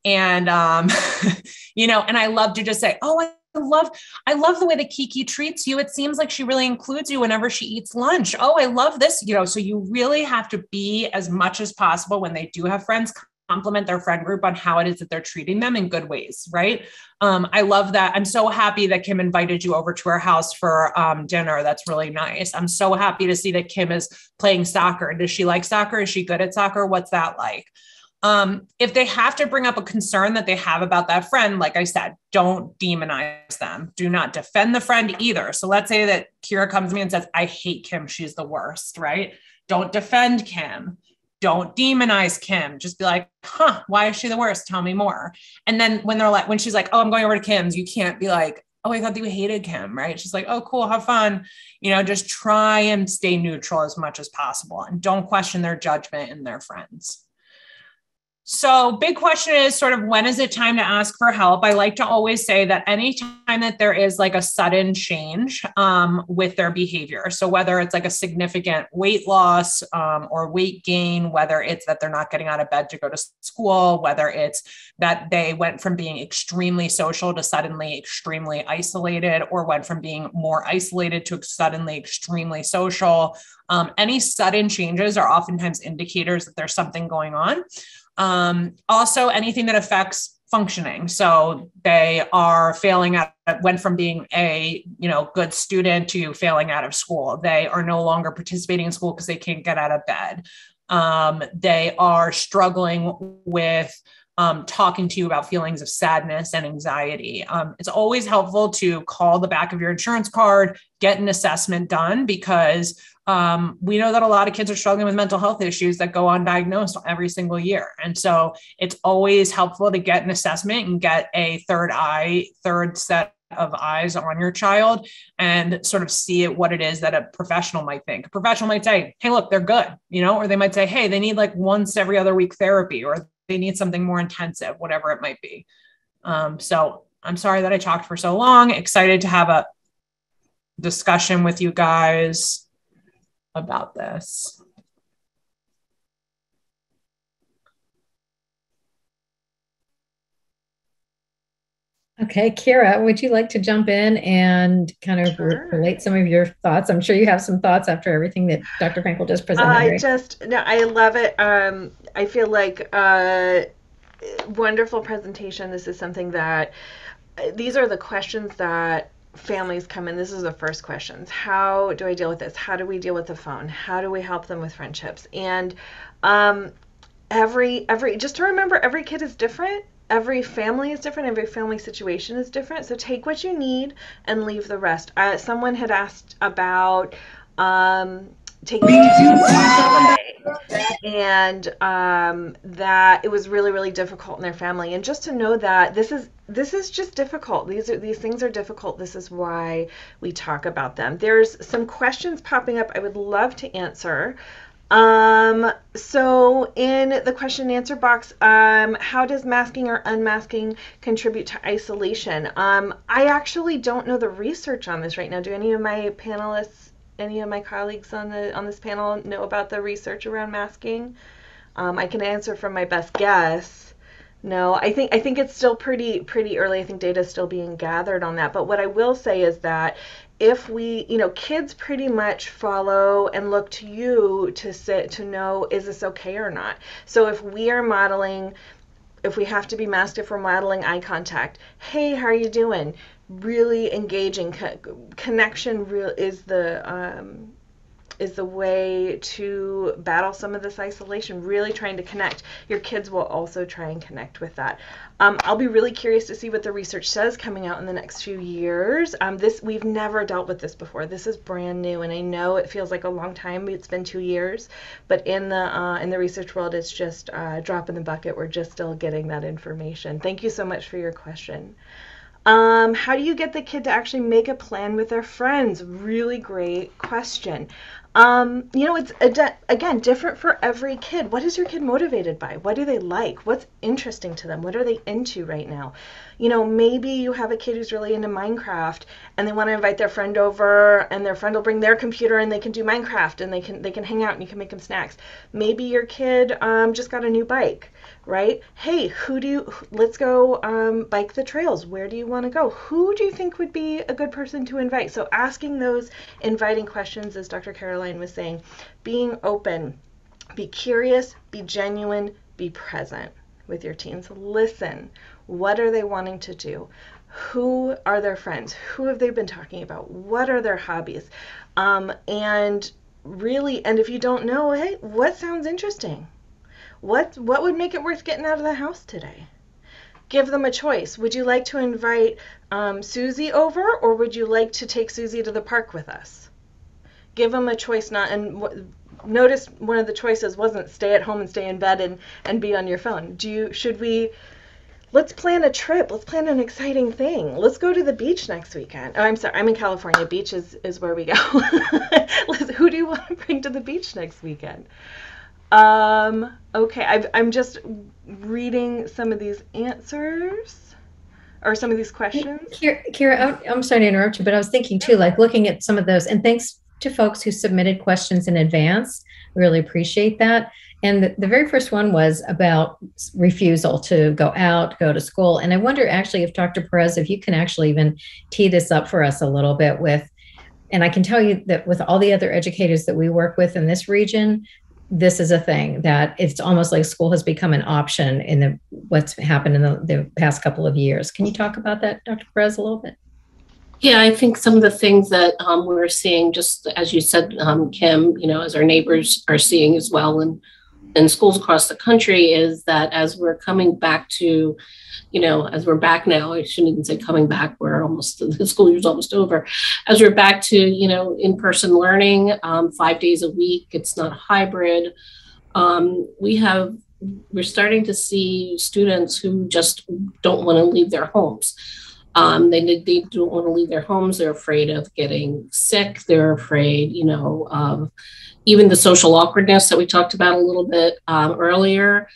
And, and I love to just say, oh, I love the way that Kiki treats you. It seems like she really includes you whenever she eats lunch. Oh, I love this, so you really have to be, as much as possible when they do have friends, compliment their friend group on how it is that they're treating them in good ways, right? I love that. I'm so happy that Kim invited you over to her house for dinner. That's really nice. I'm so happy to see that Kim is playing soccer. Does she like soccer? Is she good at soccer? What's that like? If they have to bring up a concern that they have about that friend, like I said, don't demonize them. Do not defend the friend either. So let's say that Kira comes to me and says, I hate Kim. She's the worst, right? Don't defend Kim. Don't demonize Kim. Just be like, why is she the worst? Tell me more. And then when she's like, oh, I'm going over to Kim's, you can't be like, oh, I thought that you hated Kim, right? She's like, oh, cool. Have fun. Just try and stay neutral as much as possible and don't question their judgment and their friends. So big question is sort of, when is it time to ask for help? I like to always say that anytime that there is like a sudden change with their behavior. So whether it's like a significant weight loss or weight gain, whether it's that they're not getting out of bed to go to school, whether it's that they went from being extremely social to suddenly extremely isolated, or went from being more isolated to suddenly extremely social. Any sudden changes are oftentimes indicators that there's something going on. Also, anything that affects functioning. So they are failing went from being a, good student to failing out of school. They are no longer participating in school because they can't get out of bed. They are struggling with talking to you about feelings of sadness and anxiety. It's always helpful to call the back of your insurance card, get an assessment done, because we know that a lot of kids are struggling with mental health issues that go undiagnosed every single year. And so it's always helpful to get an assessment and get a third set of eyes on your child and sort of see what it is that a professional might think. A professional might say, hey, look, they're good, or they might say, hey, they need like once every other week therapy, or they need something more intensive, whatever it might be. So I'm sorry that I talked for so long. Excited to have a discussion with you guys about this. Okay, Kira, would you like to jump in and kind of relate some of your thoughts? I'm sure you have some thoughts after everything that Dr. Fenkel just presented. I love it. I feel like wonderful presentation. This is something that, these are the questions that families come in. This is the first questions. How do I deal with this? How do we deal with the phone? How do we help them with friendships? And just to remember, every kid is different. Every family is different. Every family situation is different. So take what you need and leave the rest. Someone had asked about taking and that it was really, really difficult in their family. And just to know that this is just difficult. These things are difficult. This is why we talk about them. There's some questions popping up I would love to answer. So in the question and answer box, how does masking or unmasking contribute to isolation? I actually don't know the research on this right now. Do any of my panelists, any of my colleagues on this panel know about the research around masking? I can answer from my best guess. No, I think it's still pretty early. I think data is still being gathered on that. But what I will say is that if we, kids pretty much follow and look to you to know, is this okay or not? So if we are modeling, if we have to be masked, if we're modeling eye contact, hey, how are you doing? Really engaging connection is the way to battle some of this isolation, really trying to connect. Your kids will also try and connect with that. I'll be really curious to see what the research says coming out in the next few years. We've never dealt with this before. This is brand new, and I know it feels like a long time. It's been 2 years, but in the research world, it's just a drop in the bucket. We're just still getting that information. Thank you so much for your question. How do you get the kid to actually make a plan with their friends? Really great question. It's again different for every kid. What is your kid motivated by? What do they like? What's interesting to them? What are they into right now? Maybe you have a kid who's really into Minecraft and they want to invite their friend over, and their friend will bring their computer and they can do Minecraft and they can hang out and you can make them snacks. Maybe your kid just got a new bike, right? Hey, let's go bike the trails. Where do you want to go? Who do you think would be a good person to invite? So asking those inviting questions, as Dr. Caroline was saying, being open, be curious, be genuine, be present with your teens. Listen. What are they wanting to do? Who are their friends? Who have they been talking about? What are their hobbies? And if you don't know, hey, what sounds interesting? What would make it worth getting out of the house today? Give them a choice. Would you like to invite Susie over, or would you like to take Susie to the park with us? Give them a choice. Notice one of the choices wasn't stay at home and stay in bed and be on your phone. Let's plan a trip. Let's plan an exciting thing. Let's go to the beach next weekend. Oh, I'm sorry. I'm in California. Beach is where we go. Who do you want to bring to the beach next weekend? Okay. I'm just reading some of these answers or some of these questions. Kira, I'm sorry to interrupt you, but I was thinking too, like looking at some of those, and thanks to folks who submitted questions in advance. Really appreciate that. And the very first one was about refusal to go to school. And I wonder actually if Dr. Perez, if you can actually even tee this up for us a little bit and I can tell you that with all the other educators that we work with in this region, this is a thing, that it's almost like school has become an option in what's happened in the past couple of years. Can you talk about that, Dr. Perez, a little bit? Yeah, I think some of the things that we're seeing, just as you said, Kim, as our neighbors are seeing as well, and schools across the country, is that as we're coming back to, as we're back now, I shouldn't even say coming back, the school year's almost over. As we're back to, in-person learning, 5 days a week, it's not hybrid. We're starting to see students who just don't want to leave their homes. They don't want to leave their homes. They're afraid of getting sick. They're afraid, of even the social awkwardness that we talked about a little bit earlier.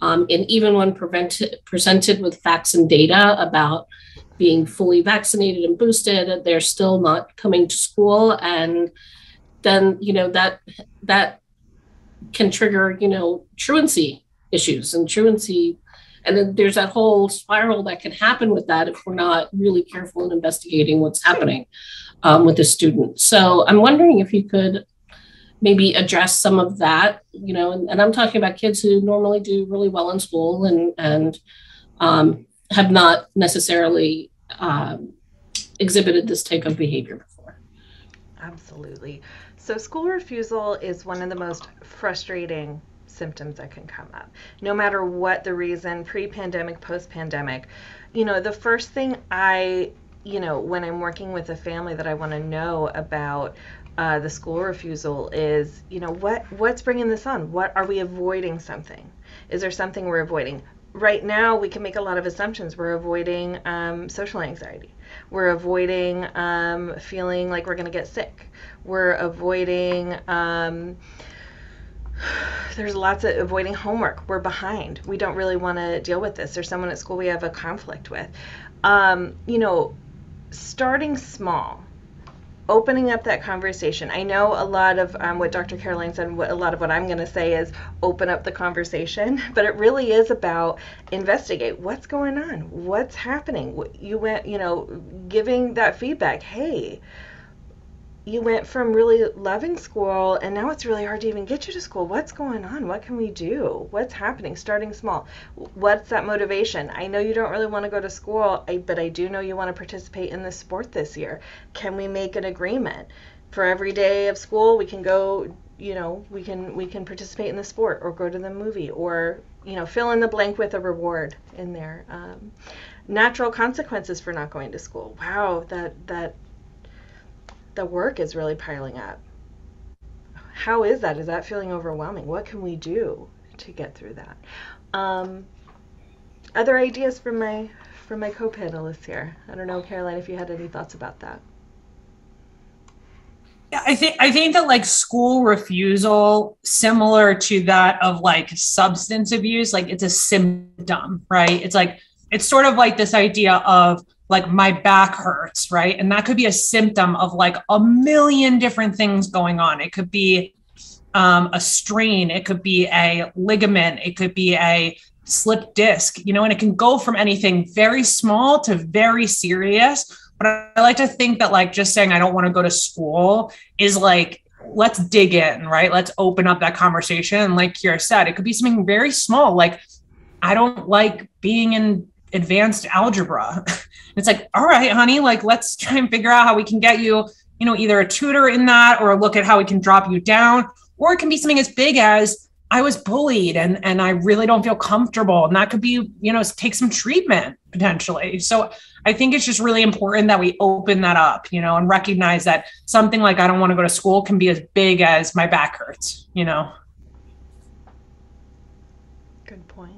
And even when presented with facts and data about being fully vaccinated and boosted, they're still not coming to school. And then, that can trigger, truancy issues and truancy. And then there's that whole spiral that can happen with that if we're not really careful in investigating what's happening with the student. So I'm wondering if you could maybe address some of that, and I'm talking about kids who normally do really well in school and have not necessarily exhibited this type of behavior before. Absolutely. So school refusal is one of the most frustrating symptoms that can come up, no matter what the reason, pre-pandemic, post-pandemic. The first thing when I'm working with a family that I want to know about the school refusal is, what's bringing this on? What are we avoiding something? Is there something we're avoiding? Right now, we can make a lot of assumptions. We're avoiding social anxiety. We're avoiding feeling like we're going to get sick. We're avoiding, there's lots of avoiding homework. We're behind. We don't really want to deal with this. There's someone at school we have a conflict with. Starting small. Opening up that conversation. I know a lot of what Dr. Caroline said, a lot of what I'm going to say is open up the conversation, but it really is about investigate what's going on, what's happening. You went, giving that feedback. Hey, you went from really loving school and now it's really hard to even get you to school. What's going on? What can we do? What's happening? Starting small. What's that motivation? I know you don't really want to go to school, but I do know you want to participate in this sport this year. Can we make an agreement? For every day of school, we can go, we can participate in the sport or go to the movie or, fill in the blank with a reward in there. Natural consequences for not going to school. Wow, that the work is really piling up. How is that? Is that feeling overwhelming? What can we do to get through that? Other ideas from my co-panelists here. I don't know, Caroline, if you had any thoughts about that. Yeah, I think that like school refusal, similar to that of like substance abuse, like it's a symptom, right? It's sort of like this idea of like my back hurts, right? And that could be a symptom of like a million different things going on. It could be a strain, it could be a ligament, it could be a slip disc, and it can go from anything very small to very serious. But I like to think that like just saying I don't want to go to school is like, let's dig in, right? Let's open up that conversation. And like Kira said, it could be something very small, like I don't like being in advanced algebra. It's like, all right, honey, like, let's try and figure out how we can get you, either a tutor in that or look at how we can drop you down. Or it can be something as big as I was bullied and I really don't feel comfortable. And that could be, take some treatment potentially. So I think it's just really important that we open that up, and recognize that something like I don't want to go to school can be as big as my back hurts, Good point.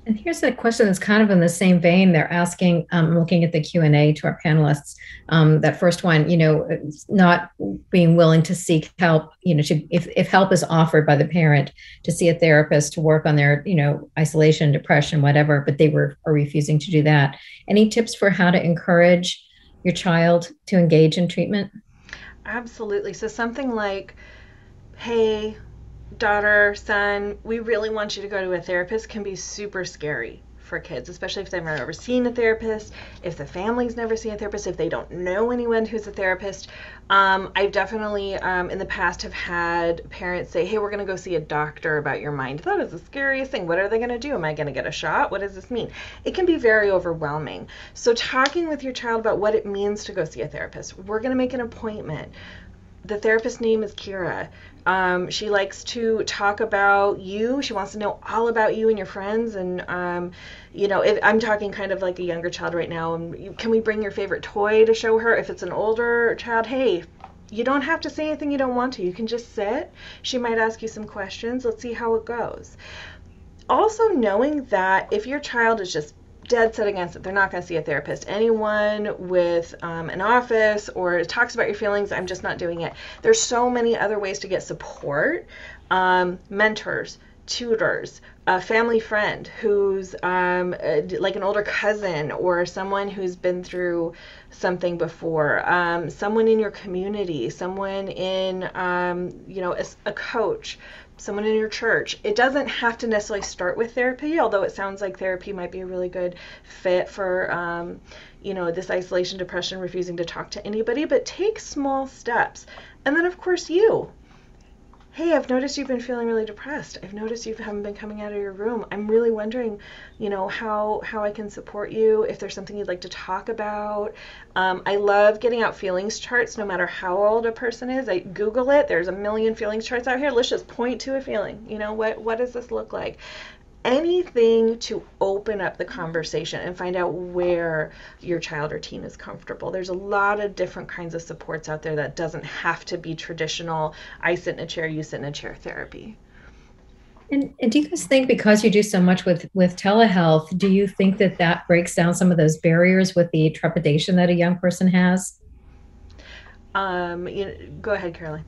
And here's a question that's kind of in the same vein. They're asking, looking at the Q&A to our panelists, that first one, not being willing to seek help, if help is offered by the parent to see a therapist to work on their, isolation, depression, whatever, but they are refusing to do that. Any tips for how to encourage your child to engage in treatment? Absolutely. So something like, hey, daughter, son, we really want you to go to a therapist can be super scary for kids, especially if they've never seen a therapist, if the family's never seen a therapist, if they don't know anyone who's a therapist. I've definitely in the past have had parents say, hey, we're going to go see a doctor about your mind. That is the scariest thing. What are they going to do? Am I going to get a shot? What does this mean? It can be very overwhelming. So talking with your child about what it means to go see a therapist. We're going to make an appointment. The therapist's name is Kira. She likes to talk about you. She wants to know all about you and your friends. And, you know, if I'm talking kind of like a younger child right now, can we bring your favorite toy to show her? If it's an older child, hey, you don't have to say anything you don't want to. You can just sit. She might ask you some questions. Let's see how it goes. Also knowing that if your child is just dead set against it, they're not going to see a therapist. Anyone with an office or talks about your feelings, I'm just not doing it. There's so many other ways to get support. Mentors, tutors, a family friend who's like an older cousin or someone who's been through something before, someone in your community, someone in, you know, a coach, someone in your church. It doesn't have to necessarily start with therapy, although it sounds like therapy might be a really good fit for, you know, this isolation, depression, refusing to talk to anybody, but take small steps. And then, of course, you. Hey, I've noticed you've been feeling really depressed. I've noticed you haven't been coming out of your room. I'm really wondering, you know, how I can support you, if there's something you'd like to talk about. I love getting out feelings charts no matter how old a person is. I Google it. There's a million feelings charts out here. Let's just point to a feeling. You know, what does this look like? Anything to open up the conversation and find out where your child or teen is comfortable. There's a lot of different kinds of supports out there that doesn't have to be traditional, I sit in a chair, you sit in a chair therapy. And do you guys think, because you do so much with telehealth, do you think that breaks down some of those barriers with the trepidation that a young person has? You know, go ahead, Caroline.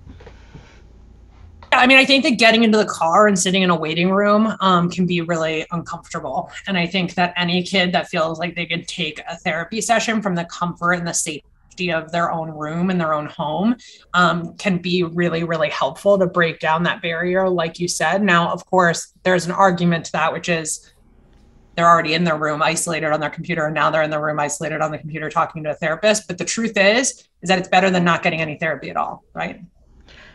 I mean, I think that getting into the car and sitting in a waiting room can be really uncomfortable. And I think that any kid that feels like they could take a therapy session from the comfort and the safety of their own room and their own home can be really, really helpful to break down that barrier, like you said. Now, of course, there's an argument to that, which is they're already in their room, isolated on their computer, and now they're in their room, isolated on the computer, talking to a therapist. But the truth is that it's better than not getting any therapy at all, right?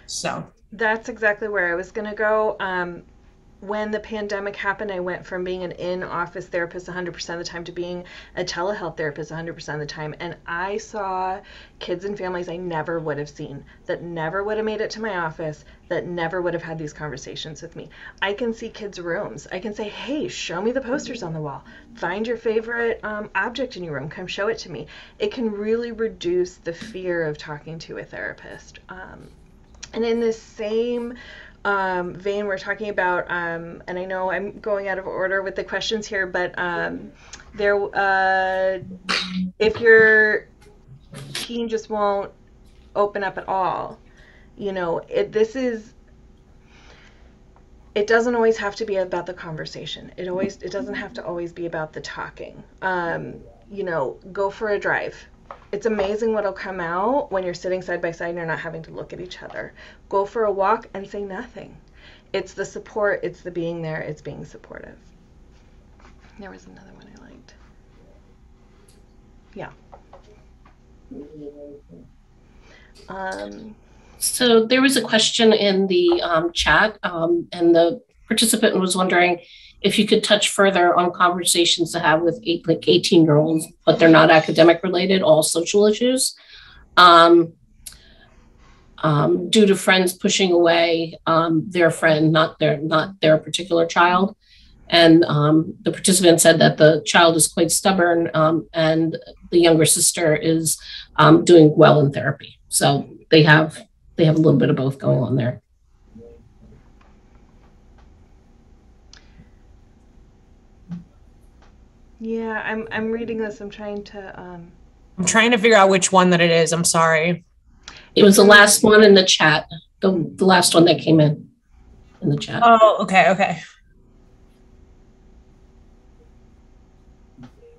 So that's exactly where I was going to go. When the pandemic happened, I went from being an in-office therapist 100% of the time to being a telehealth therapist 100% of the time. And I saw kids and families I never would have seen, that never would have made it to my office, that never would have had these conversations with me. I can see kids' rooms. I can say, hey, show me the posters on the wall. Find your favorite object in your room. Come show it to me. It can really reduce the fear of talking to a therapist. And in this same vein, we're talking about, and I know I'm going out of order with the questions here, but if your teen just won't open up at all, you know, it doesn't always have to be about the conversation. It doesn't have to always be about the talking. You know, go for a drive. It's amazing what'll come out when you're sitting side by side and you're not having to look at each other. Go for a walk and say nothing. It's the support, it's the being there, it's being supportive. There was another one I liked. Yeah. So there was a question in the chat, and the participant was wondering if you could touch further on conversations to have with 18-year-olds, but they're not academic related, all social issues, due to friends pushing away their friend, not their particular child. And the participant said that the child is quite stubborn, and the younger sister is doing well in therapy. So they have a little bit of both going on there. Yeah, I'm reading this. I'm trying to figure out which one that it is. I'm sorry. It was the last one in the chat. The last one that came in the chat. Oh, okay.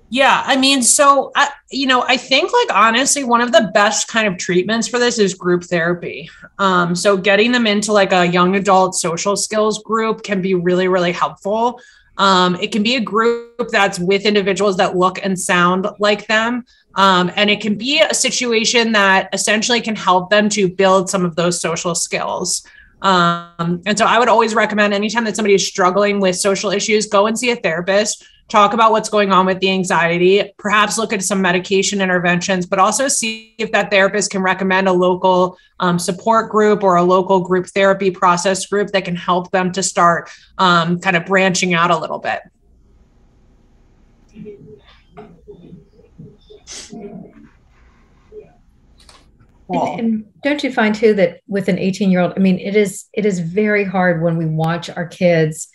Yeah, I mean, so, I think, like, honestly, one of the best kind of treatments for this is group therapy. So getting them into like a young adult social skills group can be really, really helpful. It can be a group that's with individuals that look and sound like them. And it can be a situation that essentially can help them to build some of those social skills. And so I would always recommend anytime that somebody is struggling with social issues, go and see a therapist, talk about what's going on with the anxiety, perhaps look at some medication interventions, but also see if that therapist can recommend a local support group or a local group therapy process group that can help them to start kind of branching out a little bit. Cool. And don't you find too that with an 18-year-old, I mean, it is very hard when we watch our kids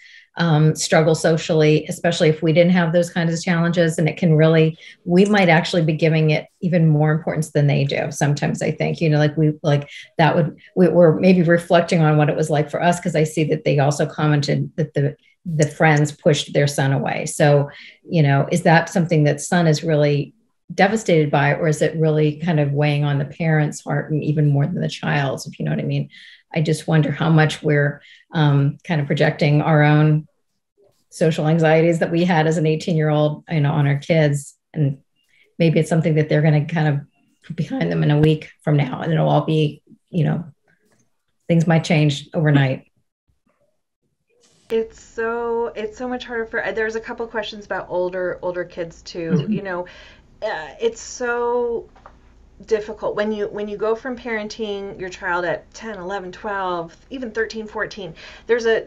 struggle socially, especially if we didn't have those kinds of challenges. And it can really, we might actually be giving it even more importance than they do. Sometimes I think, we're maybe reflecting on what it was like for us, because I see that they also commented that the friends pushed their son away. So, is that something that son is really devastated by, or is it really kind of weighing on the parent's heart and even more than the child's, if you know what I mean? I just wonder how much we're kind of projecting our own social anxieties that we had as an 18-year-old, on our kids. And maybe it's something that they're going to kind of put behind them in a week from now, and it'll all be, things might change overnight. It's so much harder there's a couple questions about older kids too. Mm-hmm. It's so difficult when you go from parenting your child at 10, 11, 12, even 13, 14. It's a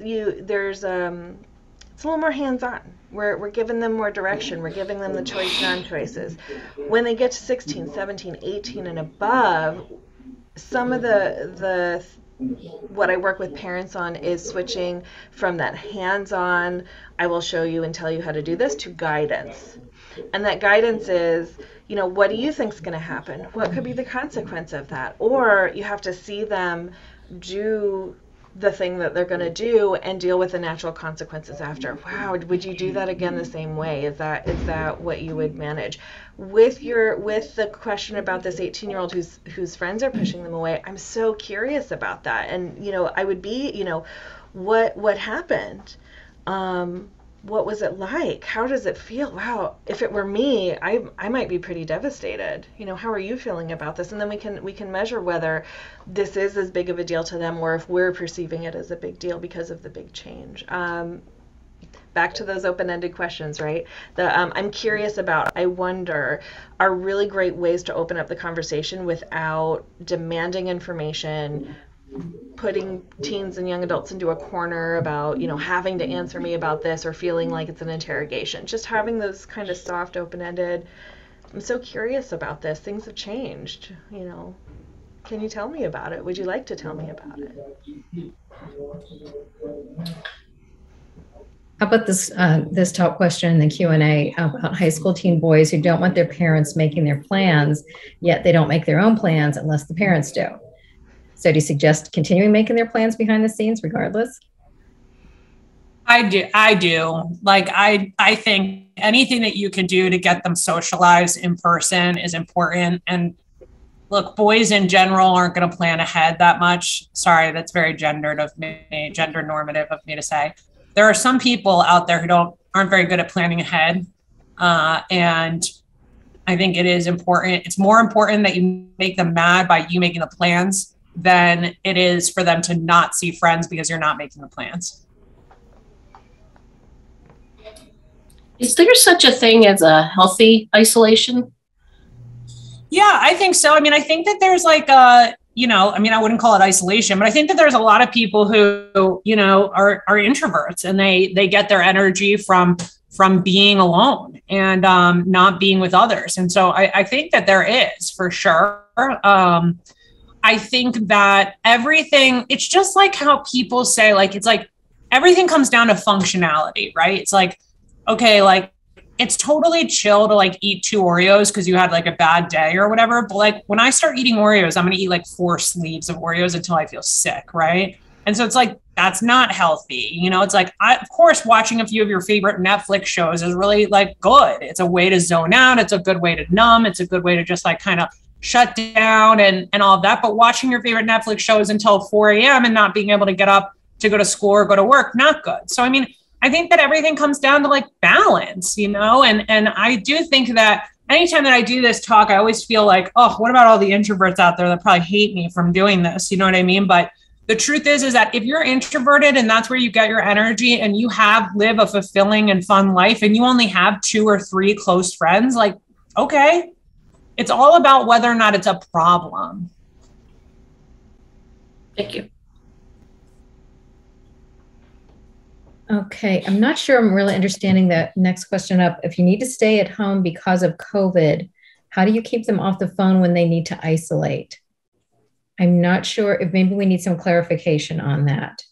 little more hands-on. We're giving them more direction. We're giving them the choice, non-choices. When they get to 16, 17, 18 and above, some of the what I work with parents on is switching from that hands-on, I will show you and tell you how to do this, to guidance. And that guidance is, what do you think is going to happen? What could be the consequence of that? Or you have to see them do the thing that they're going to do and deal with the natural consequences after. Wow, would you do that again the same way? Is that what you would manage? With the question about this 18-year-old whose friends are pushing them away, I'm so curious about that. And I would be, what happened? What was it like? How does it feel? Wow, if it were me, I might be pretty devastated. How are you feeling about this? And then we can measure whether this is as big of a deal to them, or if we're perceiving it as a big deal because of the big change. Back to those open-ended questions, right? I'm curious about, I wonder, are really great ways to open up the conversation without demanding information, putting teens and young adults into a corner about, having to answer me about this or feeling like it's an interrogation. Just having those kind of soft, open-ended, I'm so curious about this. Things have changed, Can you tell me about it? Would you like to tell me about it? How about this top question in the Q&A about high school teen boys who don't want their parents making their plans, yet they don't make their own plans unless the parents do? So do you suggest continuing making their plans behind the scenes regardless? I do. Like, I think anything that you can do to get them socialized in person is important. And look, boys in general aren't going to plan ahead that much. Sorry, that's very gender normative of me to say. There are some people out there who aren't very good at planning ahead. And I think it is important. It's more important that you make them mad by you making the plans than it is for them to not see friends because you're not making the plans. Is there such a thing as a healthy isolation? Yeah, I think so. I mean, I think that there's I wouldn't call it isolation, but I think that there's a lot of people who, are introverts, and they get their energy from being alone and not being with others. And so I think that there is, for sure. I think that everything, it's just like how people say, it's like everything comes down to functionality, right? It's like, okay, it's totally chill to eat 2 Oreos because you had a bad day or whatever. But when I start eating Oreos, I'm going to eat 4 sleeves of Oreos until I feel sick, right? And so it's that's not healthy. It's of course, watching a few of your favorite Netflix shows is really good. It's a way to zone out. It's a good way to numb. It's a good way to just kind of shut down and all of that. But watching your favorite Netflix shows until 4 a.m. and not being able to get up to go to school or go to work, not good. So, I mean, I think that everything comes down to like balance, you know, and I do think that anytime that I do this talk, I always feel like, oh, what about all the introverts out there that probably hate me from doing this? You know what I mean? But the truth is that if you're introverted and that's where you get your energy and you live a fulfilling and fun life and you only have 2 or 3 close friends, like, okay, it's all about whether or not it's a problem. Thank you. Okay, I'm not sure I'm really understanding the next question up. If you need to stay at home because of COVID, how do you keep them off the phone when they need to isolate? I'm not sure if maybe we need some clarification on that.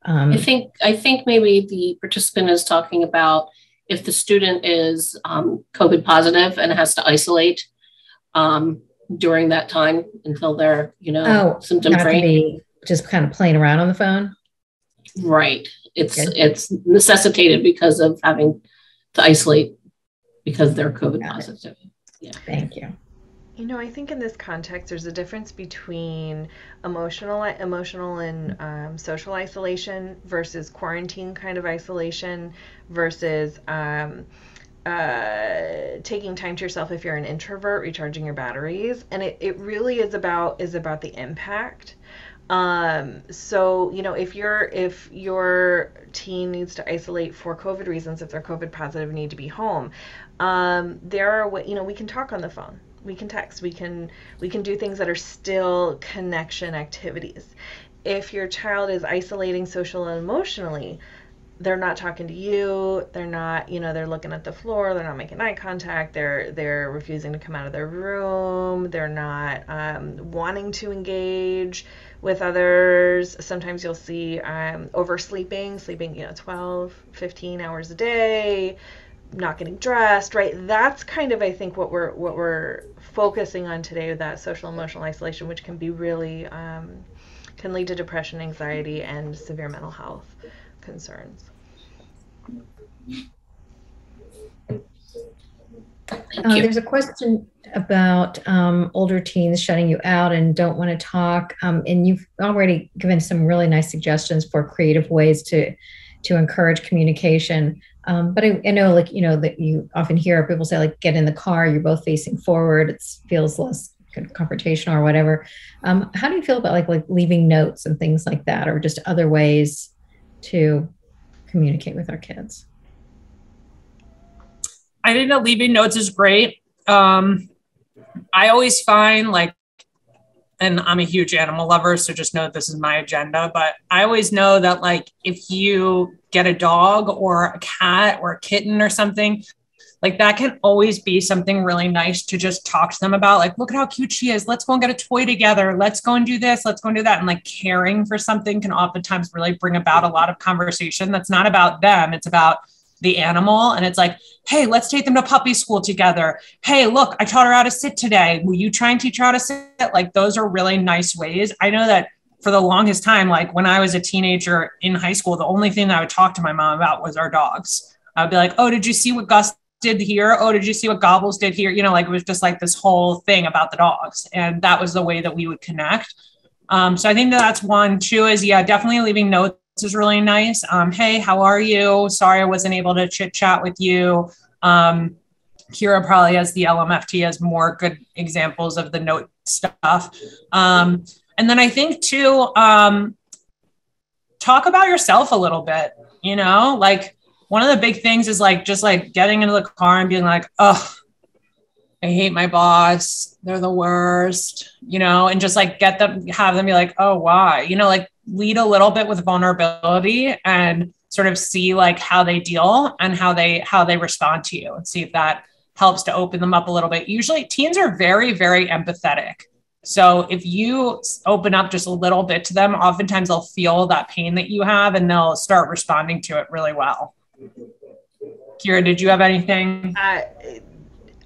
I think maybe the participant is talking about if the student is COVID positive and has to isolate during that time until they're, symptom free. Just kind of playing around on the phone. Right. It's necessitated because of having to isolate because they're COVID positive. Yeah. Thank you. I think in this context, there's a difference between emotional and social isolation versus quarantine kind of isolation versus taking time to yourself if you're an introvert, recharging your batteries. And it really is about the impact. So, if your teen needs to isolate for COVID reasons, if they're COVID positive, need to be home, there are, we can talk on the phone. We can text, we can do things that are still connection activities. If your child is isolating social and emotionally, they're not talking to you, they're not, they're looking at the floor, they're not making eye contact, they're refusing to come out of their room, they're not wanting to engage with others. Sometimes you'll see oversleeping, sleeping 12, 15 hours a day, not getting dressed, right? That's kind of, I think, what we're focusing on today, that social emotional isolation, which can be really can lead to depression, anxiety, and severe mental health concerns. There's a question about older teens shutting you out and don't want to talk, and you've already given some really nice suggestions for creative ways to encourage communication. But I know, that you often hear people say, get in the car, you're both facing forward, it feels less confrontational or whatever. How do you feel about like leaving notes and things like that, or just other ways to communicate with our kids? I think that leaving notes is great. I always find and I'm a huge animal lover, so just know that this is my agenda, but I always know that if you get a dog or a cat or a kitten or something, that can always be something really nice to just talk to them about. Look at how cute she is. Let's go and get a toy together. Let's go and do this. Let's go and do that. And caring for something can oftentimes really bring about a lot of conversation that's not about them. It's about the animal. And it's hey, let's take them to puppy school together. Hey, look, I taught her how to sit today. Will you try and teach her how to sit? Those are really nice ways. I know that for the longest time, when I was a teenager in high school, the only thing that I would talk to my mom about was our dogs. I'd be oh, did you see what Gus did here? Oh, did you see what Gobbles did here? It was just this whole thing about the dogs. And that was the way that we would connect. So I think that's one. Two is, definitely leaving notes is really nice. Hey, how are you? Sorry, I wasn't able to chit chat with you. Kira probably has the LMFT has more good examples of the note stuff. And then I think too, talk about yourself a little bit, one of the big things is just getting into the car and being oh, I hate my boss. They're the worst, and just have them be oh, why? Lead a little bit with vulnerability and sort of see how they deal and how they respond to you, and see if that helps to open them up a little bit. Usually teens are very, very empathetic. So if you open up just a little bit to them, oftentimes they'll feel that pain that you have and they'll start responding to it really well. Kira, did you have anything?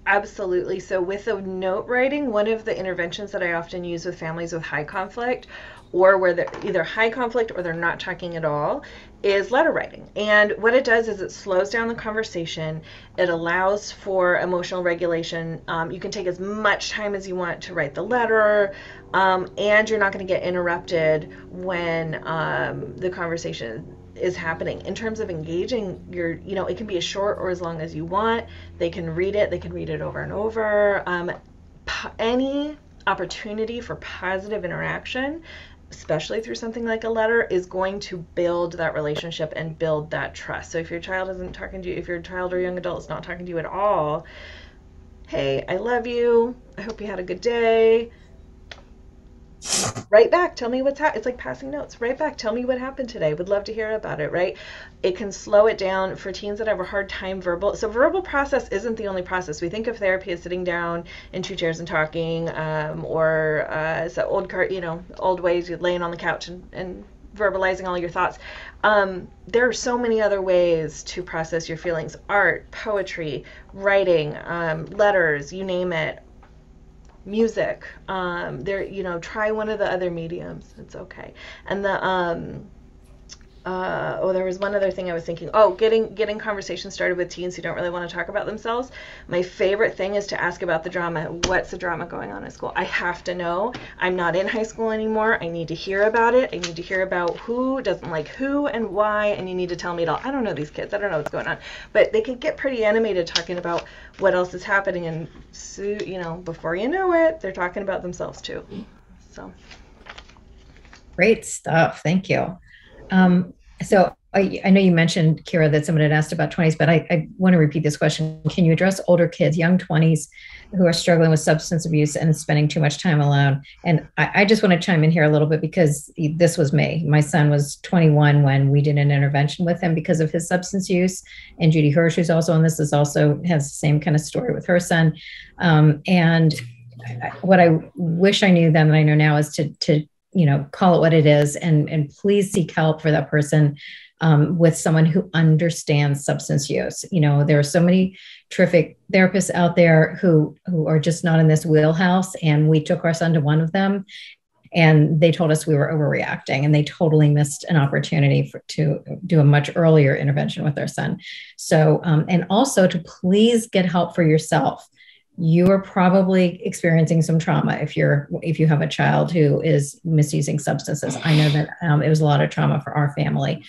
Absolutely. So with the note writing, one of the interventions that I often use with families with high conflict, or where they're either high conflict or they're not talking at all, is letter writing. And what it does is it slows down the conversation. It allows for emotional regulation. You can take as much time as you want to write the letter, and you're not going to get interrupted when the conversation is happening. In terms of engaging, it can be as short or as long as you want. They can read it over and over. Any opportunity for positive interaction, especially through something like a letter, is going to build that relationship and build that trust. So if your child isn't talking to you, if your child or young adult is not talking to you at all, hey, I love you, I hope you had a good day. Write back, tell me what's happened. It's like passing notes. Write back, tell me what happened today. Would love to hear about it, right? It can slow it down for teens that have a hard time verbal. So verbal process isn't the only process. We think of therapy as sitting down in two chairs and talking, or so old ways, you're laying on the couch and verbalizing all your thoughts. There are so many other ways to process your feelings: art, poetry, writing, letters, you name it. Music, try one of the other mediums. It's okay. And there was one other thing I was thinking. Getting conversations started with teens who don't really want to talk about themselves. My favorite thing is to ask about the drama. What's the drama going on at school? I have to know. I'm not in high school anymore. I need to hear about it. I need to hear about who doesn't like who and why, and you need to tell me it all. I don't know these kids. I don't know what's going on. But they can get pretty animated talking about what else is happening, and before you know it, they're talking about themselves too. So great stuff. Thank you. So I know you mentioned, Kira, that someone had asked about 20s, but I want to repeat this question. Can you address older kids, young 20s, who are struggling with substance abuse and spending too much time alone? And I just want to chime in here a little bit, because this was me. My son was 21 when we did an intervention with him because of his substance use. And Judy Hirsch, who's also on this, has the same kind of story with her son. And what I wish I knew then that I know now is to call it what it is, and please seek help for that person, with someone who understands substance use. There are so many terrific therapists out there who are just not in this wheelhouse. And we took our son to one of them, and they told us we were overreacting, and they totally missed an opportunity to do a much earlier intervention with our son. So, and also to please get help for yourself. You are probably experiencing some trauma if you have a child who is misusing substances. I know that it was a lot of trauma for our family.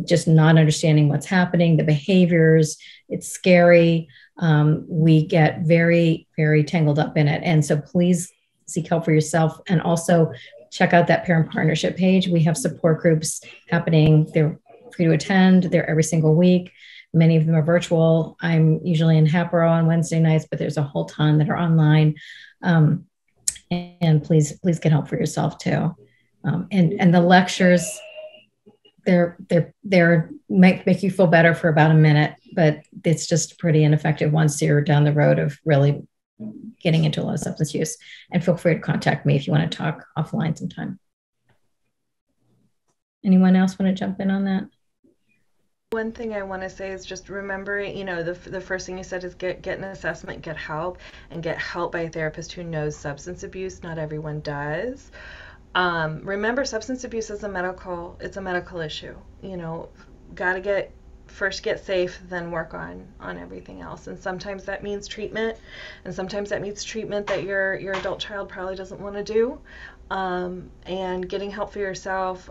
Just not understanding what's happening, the behaviors, it's scary. We get very, very tangled up in it. And so please seek help for yourself, and also check out that parent partnership page. We have support groups happening. They're free to attend. They're every single week. Many of them are virtual. I'm usually in Hatboro on Wednesday nights, but there's a whole ton that are online. And please get help for yourself too. And the lectures, they're make you feel better for about a minute, but it's just pretty ineffective once you're down the road of really getting into a lot of substance use. And feel free to contact me if you want to talk offline sometime. Anyone else want to jump in on that? One thing I want to say is just remembering, the first thing you said is get an assessment, get help, and get help by a therapist who knows substance abuse. Not everyone does. Remember, substance abuse is a medical issue. Got to first get safe, then work on everything else. And sometimes that means treatment, and sometimes that means treatment that your adult child probably doesn't want to do. And getting help for yourself,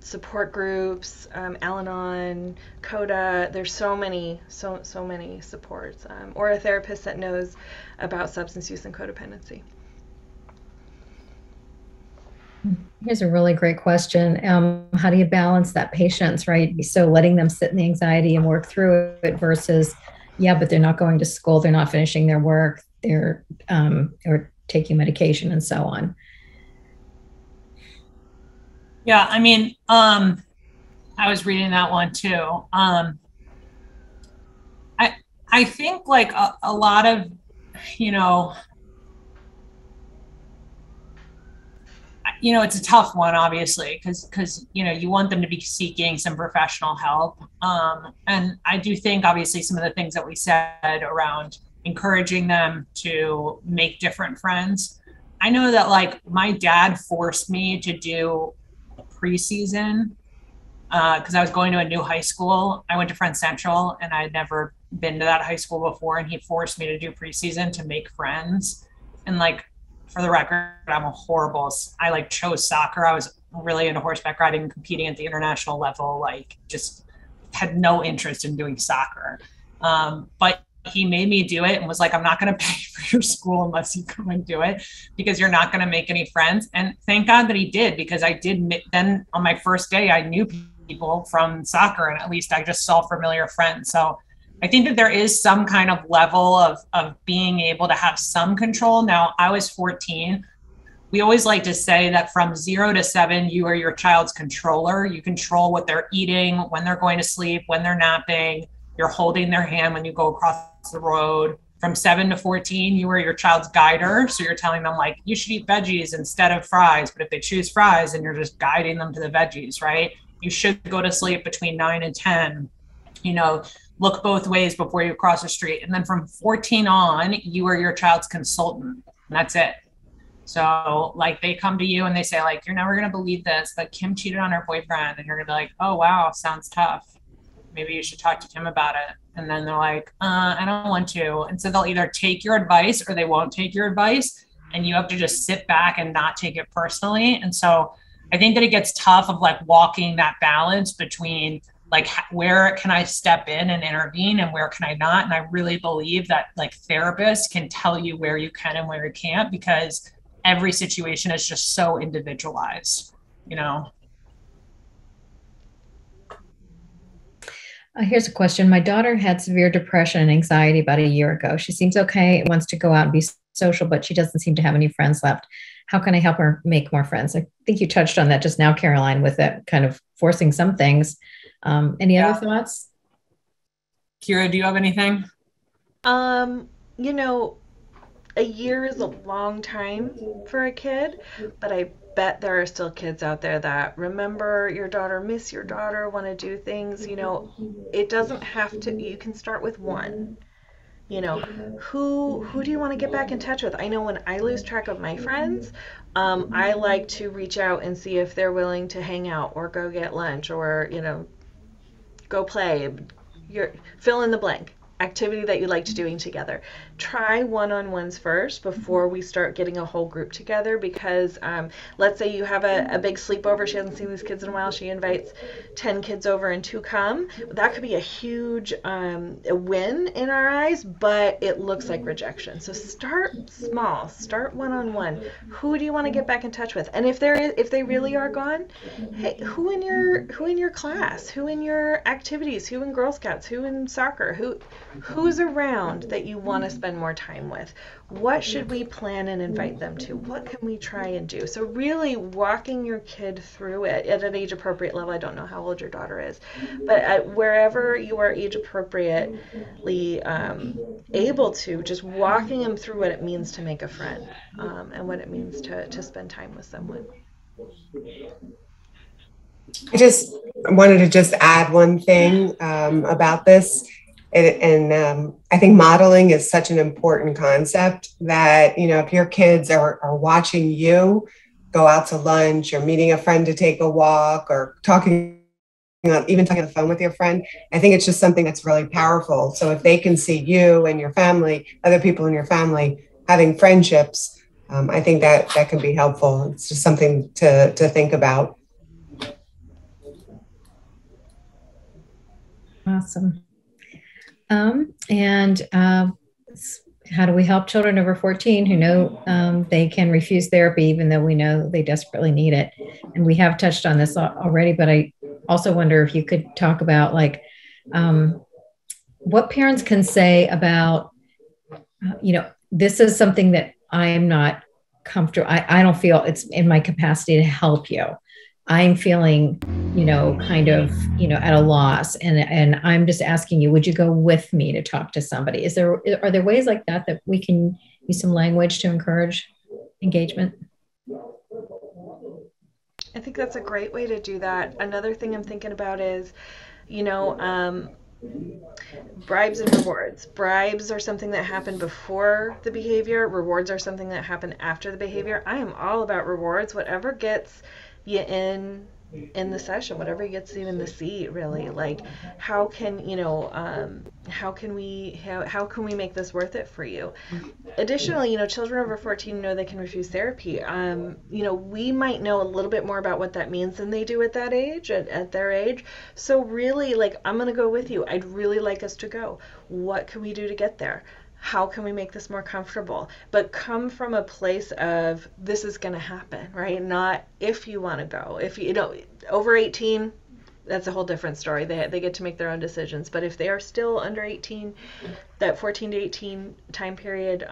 support groups, Al-Anon, CODA, there's so many supports, or a therapist that knows about substance use and codependency. Here's a really great question. How do you balance that patience, right? So letting them sit in the anxiety and work through it versus, but they're not going to school, they're not finishing their work, they're or taking medication and so on. Yeah, I mean, I was reading that one too. I think like a lot of, it's a tough one, obviously, because you want them to be seeking some professional help. And I do think, obviously, some of the things that we said around encouraging them to make different friends. I know that like my dad forced me to do preseason because I was going to a new high school. I went to Friends Central, and I had never been to that high school before, and he forced me to do preseason to make friends. And like, for the record, I'm a horrible. I like chose soccer. I was really into horseback riding and competing at the international level, like just had no interest in doing soccer. But he made me do it and was like, I'm not going to pay for your school unless you come and do it, because you're not going to make any friends. And thank God that he did, because I did. Then on my first day, I knew people from soccer, and at least I just saw familiar friends. So I think that there is some kind of level of being able to have some control. Now, I was 14. We always like to say that from 0 to 7, you are your child's controller. You control what they're eating, when they're going to sleep, when they're napping. You're holding their hand when you go across the road. From 7 to 14, you are your child's guider. So you're telling them, like, you should eat veggies instead of fries. But if they choose fries, then you're just guiding them to the veggies, right? You should go to sleep between 9 and 10. You know, look both ways before you cross the street. And then from 14 on, you are your child's consultant. And that's it. So like they come to you and they say, like, you're never going to believe this, but Kim cheated on her boyfriend. And you're going to be like, oh, wow, sounds tough. Maybe you should talk to Kim about it. And then they're like, I don't want to. And so they'll either take your advice or they won't take your advice. And you have to just sit back and not take it personally. And so I think that it gets tough of like walking that balance between like, where can I step in and intervene and where can I not? And I really believe that like therapists can tell you where you can and where you can't, because every situation is just so individualized, you know? Here's a question. My daughter had severe depression and anxiety about a year ago. She seems okay, wants to go out and be social, but she doesn't seem to have any friends left. How can I help her make more friends? I think you touched on that just now, Caroline, with that kind of forcing some things. Any other thoughts? Kira, do you have anything? You know, a year is a long time for a kid, but I bet there are still kids out there that remember your daughter, miss your daughter, want to do things. You know, it doesn't have to, you can start with one. You know, who do you want to get back in touch with? I know when I lose track of my friends, I like to reach out and see if they're willing to hang out or go get lunch or, you know, go play. Fill in the blank activity that you liked doing together. Try one-on-ones first before we start getting a whole group together, because let's say you have a big sleepover, she hasn't seen these kids in a while, she invites 10 kids over and 2 come. That could be a huge a win in our eyes, but it looks like rejection. So start small, start one-on-one. Who do you want to get back in touch with? And if they really are gone, hey, who in your class, who in your activities, who in Girl Scouts, who in soccer, who's around that you want to spend more time with? What should we plan and invite them to? What can we try and do? So really walking your kid through it at an age appropriate level. I don't know how old your daughter is, but wherever you are age appropriately able to, just walking them through what it means to make a friend and what it means to spend time with someone. I just wanted to just add one thing about this. And I think modeling is such an important concept that, you know, if your kids are watching you go out to lunch or meeting a friend to take a walk or even talking on the phone with your friend, I think it's just something that's really powerful. So if they can see you and your family, other people in your family having friendships, I think that can be helpful. It's just something to think about. Awesome. How do we help children over 14 who know they can refuse therapy, even though we know they desperately need it? And we have touched on this already, but I also wonder if you could talk about like what parents can say about, you know, this is something that I am not comfortable. I don't feel it's in my capacity to help you. I'm feeling, you know, kind of, you know, at a loss. And I'm just asking you, would you go with me to talk to somebody? Are there ways like that we can use some language to encourage engagement? I think that's a great way to do that. Another thing I'm thinking about is, you know, bribes and rewards. Bribes are something that happen before the behavior. Rewards are something that happen after the behavior. I am all about rewards. Whatever gets you in in the session, whatever gets you in the seat, really. Like, how can how can we make this worth it for you? Additionally, children over 14 know they can refuse therapy. We might know a little bit more about what that means than they do at that age, at their age. So really, like, I'm going to go with you. I'd really like us to go. What can we do to get there? How can we make this more comfortable? But come from a place of, this is going to happen, right? Not if you want to go. If over 18, that's a whole different story. They get to make their own decisions. But if they are still under 18, that 14 to 18 time period,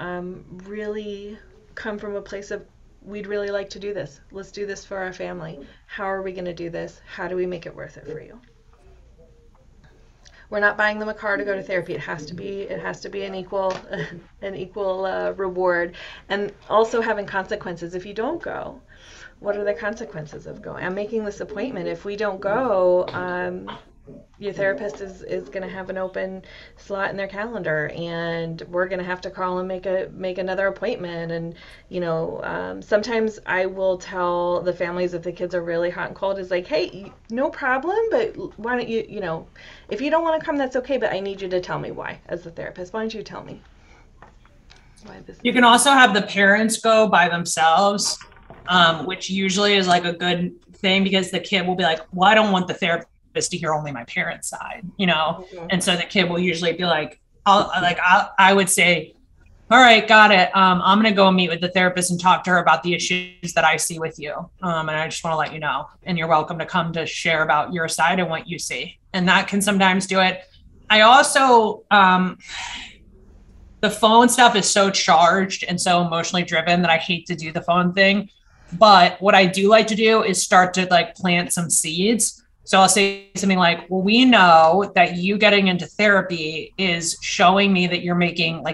really come from a place of, we'd really like to do this. Let's do this for our family. How are we going to do this? How do we make it worth it for you? We're not buying them a car to go to therapy. It has to be an equal reward, and also having consequences. If you don't go, what are the consequences of going? I'm making this appointment. If we don't go, your therapist is going to have an open slot in their calendar, and we're going to have to call and make another appointment. And sometimes I will tell the families, if the kids are really hot and cold, is like, hey, no problem, but why don't you, if you don't want to come, that's okay, but I need you to tell me why. As the therapist, why don't you tell me why this? You can also have the parents go by themselves, which usually is like a good thing, because the kid will be like, well, I don't want the therapist to hear only my parents' side, Mm-hmm. And so the kid will usually be like, I would say, all right, got it. I'm going to go meet with the therapist and talk to her about the issues that I see with you. And I just want to let you know, and you're welcome to come to share about your side and what you see. And that can sometimes do it. I also, the phone stuff is so charged and so emotionally driven that I hate to do the phone thing. But what I do like to do is start to like plant some seeds. So I'll say something like, well, we know that you getting into therapy is showing me that you're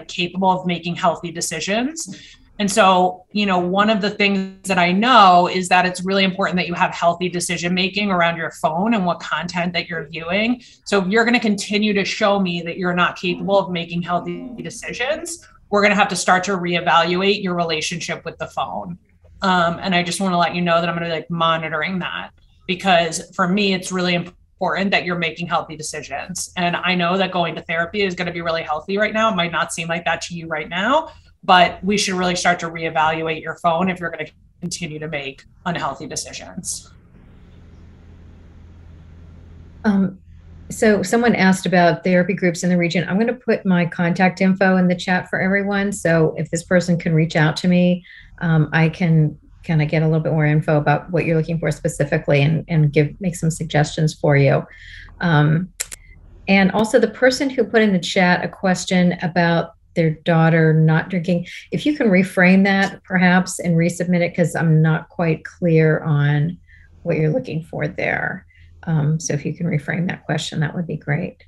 capable of making healthy decisions. And so, one of the things that I know is that it's really important that you have healthy decision-making around your phone and what content that you're viewing. So if you're going to continue to show me that you're not capable of making healthy decisions, we're going to have to start to reevaluate your relationship with the phone. And I just want to let you know that I'm going to be monitoring that. Because for me, it's really important that you're making healthy decisions. And I know that going to therapy is going to be really healthy right now. It might not seem like that to you right now, but we should really start to reevaluate your phone if you're going to continue to make unhealthy decisions. So someone asked about therapy groups in the region. I'm going to put my contact info in the chat for everyone. So if this person can reach out to me, I can kind of get a little bit more info about what you're looking for specifically and make some suggestions for you. And also the person who put in the chat a question about their daughter not drinking, if you can reframe that perhaps and resubmit it, because I'm not quite clear on what you're looking for there. So if you can reframe that question, that would be great.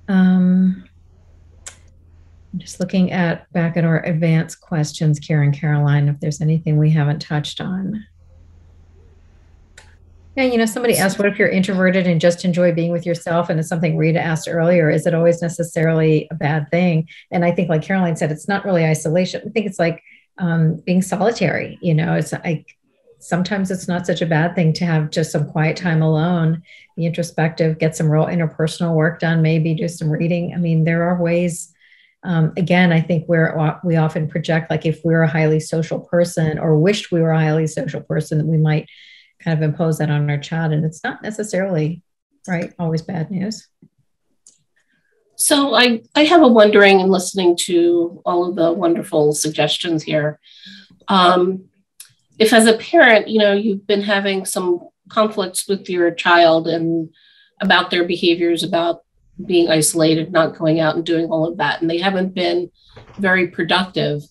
I'm just looking back at our advanced questions, Karen, Caroline, if there's anything we haven't touched on. Yeah, somebody asked, what if you're introverted and just enjoy being with yourself? And it's something Rita asked earlier, is it always necessarily a bad thing? And I think, like Caroline said, it's not really isolation. I think it's like being solitary. It's like, sometimes it's not such a bad thing to have just some quiet time alone, be introspective, get some real interpersonal work done, maybe do some reading. I mean, there are ways. Again, I think we often project, like if we're a highly social person or wished we were a highly social person, that we might kind of impose that on our child. And it's not necessarily, right, always bad news. So I have a wondering, and listening to all of the wonderful suggestions here. If as a parent, you've been having some conflicts with your child and about their behaviors, about being isolated, not going out and doing all of that, and they haven't been very productive,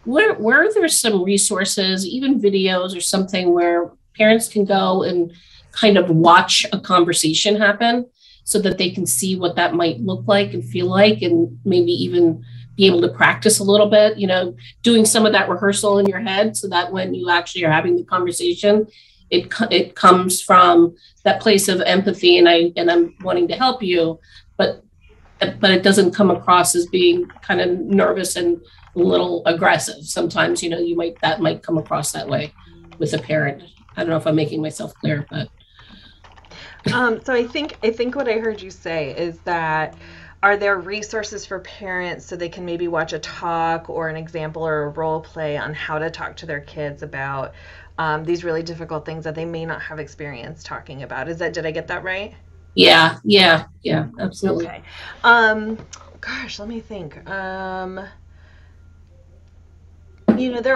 where are there some resources, even videos or something, where parents can go and kind of watch a conversation happen so that they can see what that might look like and feel like, and maybe even be able to practice a little bit, doing some of that rehearsal in your head, so that when you actually are having the conversation, it comes from that place of empathy and I'm wanting to help you, but it doesn't come across as being kind of nervous and a little aggressive. Sometimes, that might come across that way with a parent. I don't know if I'm making myself clear, but. So I think what I heard you say is that, are there resources for parents so they can maybe watch a talk or an example or a role play on how to talk to their kids about these really difficult things that they may not have experience talking about? Did I get that right? Yeah, absolutely. Okay. Gosh, let me think. There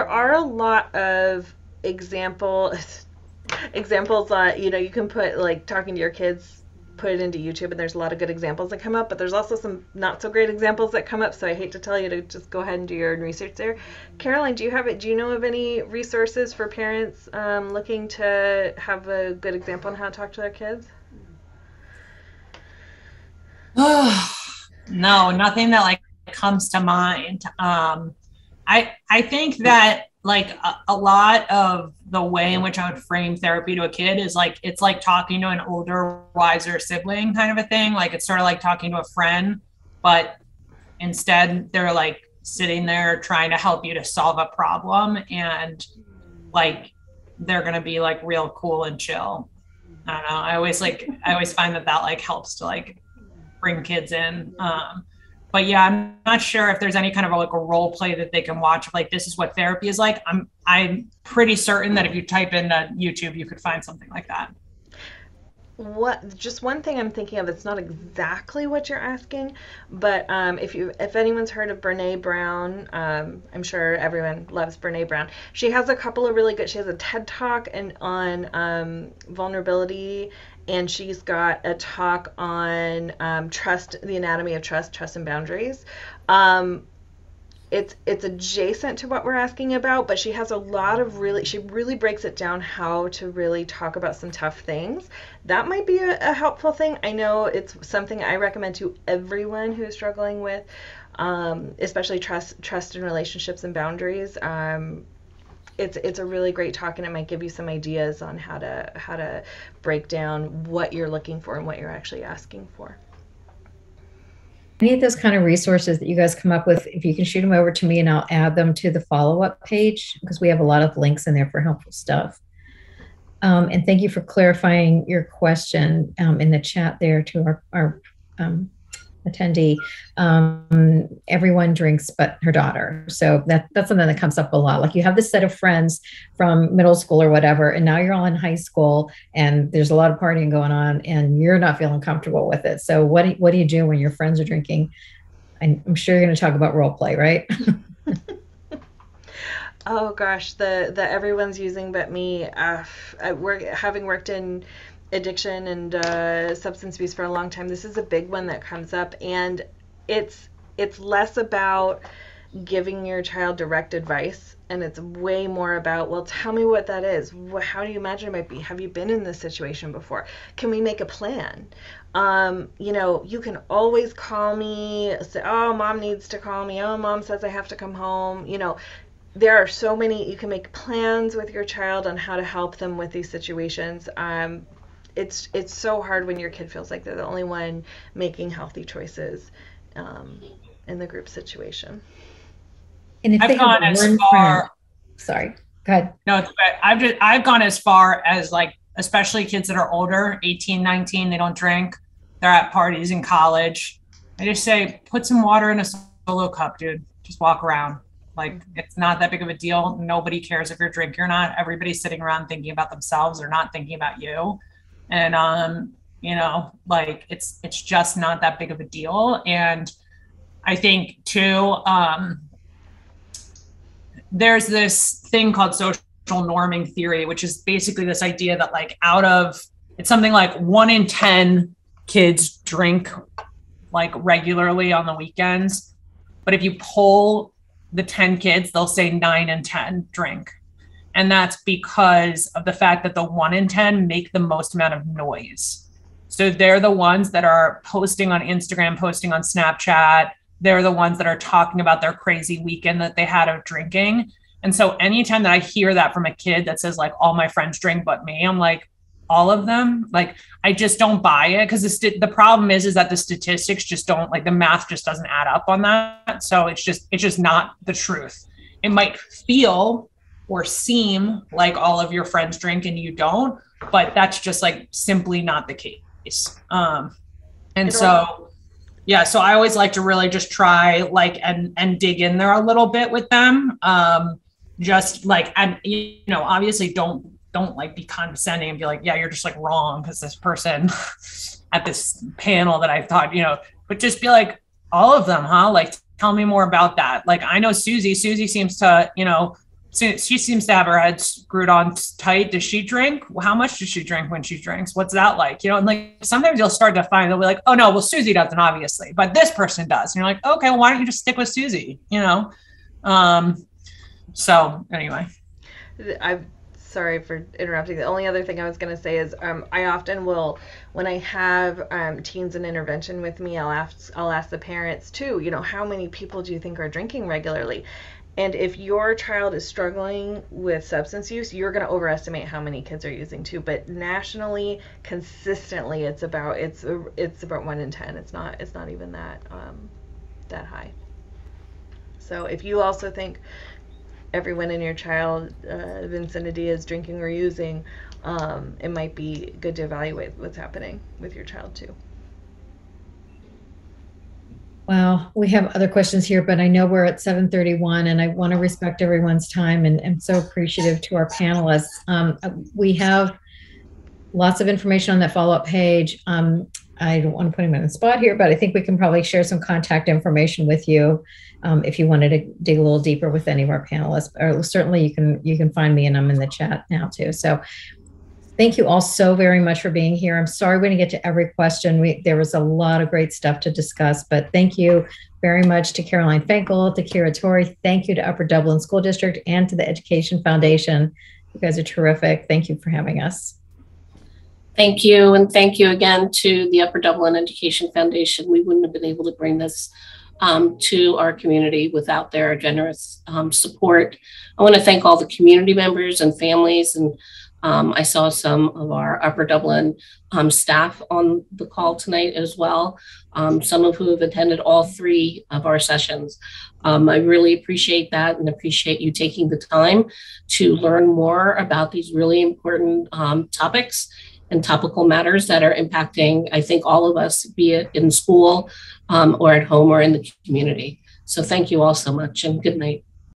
are a lot of examples that, you can put, like, talking to your kids, put it into YouTube, and there's a lot of good examples that come up, but there's also some not so great examples that come up, so I hate to tell you to just go ahead and do your own research there. Caroline, do you know of any resources for parents looking to have a good example on how to talk to their kids? No, nothing that like comes to mind. I think that like a lot of the way in which I would frame therapy to a kid is like, it's like talking to an older, wiser sibling kind of a thing. Like it's sort of like talking to a friend, but instead they're like sitting there trying to help you to solve a problem, and like they're going to be like real cool and chill. I don't know. I always find that like helps to like bring kids in. But yeah, I'm not sure if there's any kind of like a role play that they can watch. Like, this is what therapy is like. I'm pretty certain that if you type into YouTube, you could find something like that. Just one thing I'm thinking of, it's not exactly what you're asking, but if anyone's heard of Brene Brown, I'm sure everyone loves Brene Brown. She has a couple of really good, she has a TED Talk on vulnerability, and she's got a talk on trust, the anatomy of trust and boundaries. It's adjacent to what we're asking about, but she has she really breaks it down how to really talk about some tough things. That might be a helpful thing. I know it's something I recommend to everyone who's struggling with, especially trust in relationships and boundaries. It's a really great talk, and it might give you some ideas on how to break down what you're looking for and what you're actually asking for. Any of those kind of resources that you guys come up with, if you can shoot them over to me, and I'll add them to the follow-up page, because we have a lot of links in there for helpful stuff. And thank you for clarifying your question in the chat there to our attendee. Everyone drinks but her daughter. So that's something that comes up a lot. Like, you have this set of friends from middle school or whatever, and now you're all in high school and there's a lot of partying going on and you're not feeling comfortable with it. So what do you do when your friends are drinking? I'm sure you're going to talk about role play, right? Oh gosh, the everyone's using but me. Having worked in addiction and substance abuse for a long time, this is a big one that comes up, and it's less about giving your child direct advice, and it's way more about, well, tell me what that is. How do you imagine it might be? Have you been in this situation before? Can we make a plan? You can always call me, say, oh, mom needs to call me, oh, mom says I have to come home. There are so many, you can make plans with your child on how to help them with these situations. It's so hard when your kid feels like they're the only one making healthy choices in the group situation. And if I've gone as far. Sorry, go ahead. No, it's okay. I've gone as far as, like, especially kids that are older, 18, 19, they don't drink. They're at parties in college. I just say, put some water in a Solo cup, dude. Just walk around. Like, it's not that big of a deal. Nobody cares if you're drinking or not. Everybody's sitting around thinking about themselves. They're not thinking about you. And, like, it's just not that big of a deal. And I think too, there's this thing called social norming theory, which is basically this idea that, like, it's something like 1 in 10 kids drink, like, regularly on the weekends. But if you poll the 10 kids, they'll say 9 in 10 drink. And that's because of the fact that the 1 in 10 make the most amount of noise. So they're the ones that are posting on Instagram, posting on Snapchat. They're the ones that are talking about their crazy weekend that they had of drinking. And so anytime that I hear that from a kid that says, like, all my friends drink but me, I'm like, all of them? Like, I just don't buy it, because the problem is that the statistics just don't, like, the math just doesn't add up on that. So it's just not the truth. It might feel or seem like all of your friends drink and you don't, but that's just like simply not the case. And so, yeah, so I always like to really just try like and dig in there a little bit with them. Just like, and you know, obviously don't like be condescending and be like, yeah, you're just like wrong because this person at this panel that I thought, you know, but just be like, all of them, huh? Like, tell me more about that. Like, I know Susie seems to, you know, she seems to have her head screwed on tight. Does she drink? How much does she drink when she drinks? What's that like? You know, and like sometimes you'll start to find, they'll be like, oh no, well, Susie doesn't obviously, but this person does. And you're like, okay, well, why don't you just stick with Susie? You know? So anyway. I'm sorry for interrupting. The only other thing I was going to say is I often will, when I have teens in intervention with me, I'll ask the parents too, you know, how many people do you think are drinking regularly? And if your child is struggling with substance use, you're going to overestimate how many kids are using too. But nationally, consistently, it's about 1 in 10. It's not even that high. So if you also think everyone in your child vicinity is drinking or using, it might be good to evaluate what's happening with your child too. Wow, we have other questions here, but I know we're at 7:31 and I want to respect everyone's time, and I'm so appreciative to our panelists. We have lots of information on that follow-up page. I don't want to put him on the spot here, but I think we can probably share some contact information with you if you wanted to dig a little deeper with any of our panelists. Or certainly you can find me, and I'm in the chat now too. So thank you all so very much for being here. I'm sorry we didn't get to every question. There was a lot of great stuff to discuss, but thank you very much to Caroline Fenkel, to Kira Torrey. Thank you to Upper Dublin School District and to the Education Foundation. You guys are terrific. Thank you for having us. Thank you. And thank you again to the Upper Dublin Education Foundation. We wouldn't have been able to bring this to our community without their generous support. I want to thank all the community members and families, and I saw some of our Upper Dublin staff on the call tonight as well, some of who have attended all 3 of our sessions. I really appreciate that and appreciate you taking the time to learn more about these really important topics and topical matters that are impacting, I think, all of us, be it in school or at home or in the community. So thank you all so much, and good night.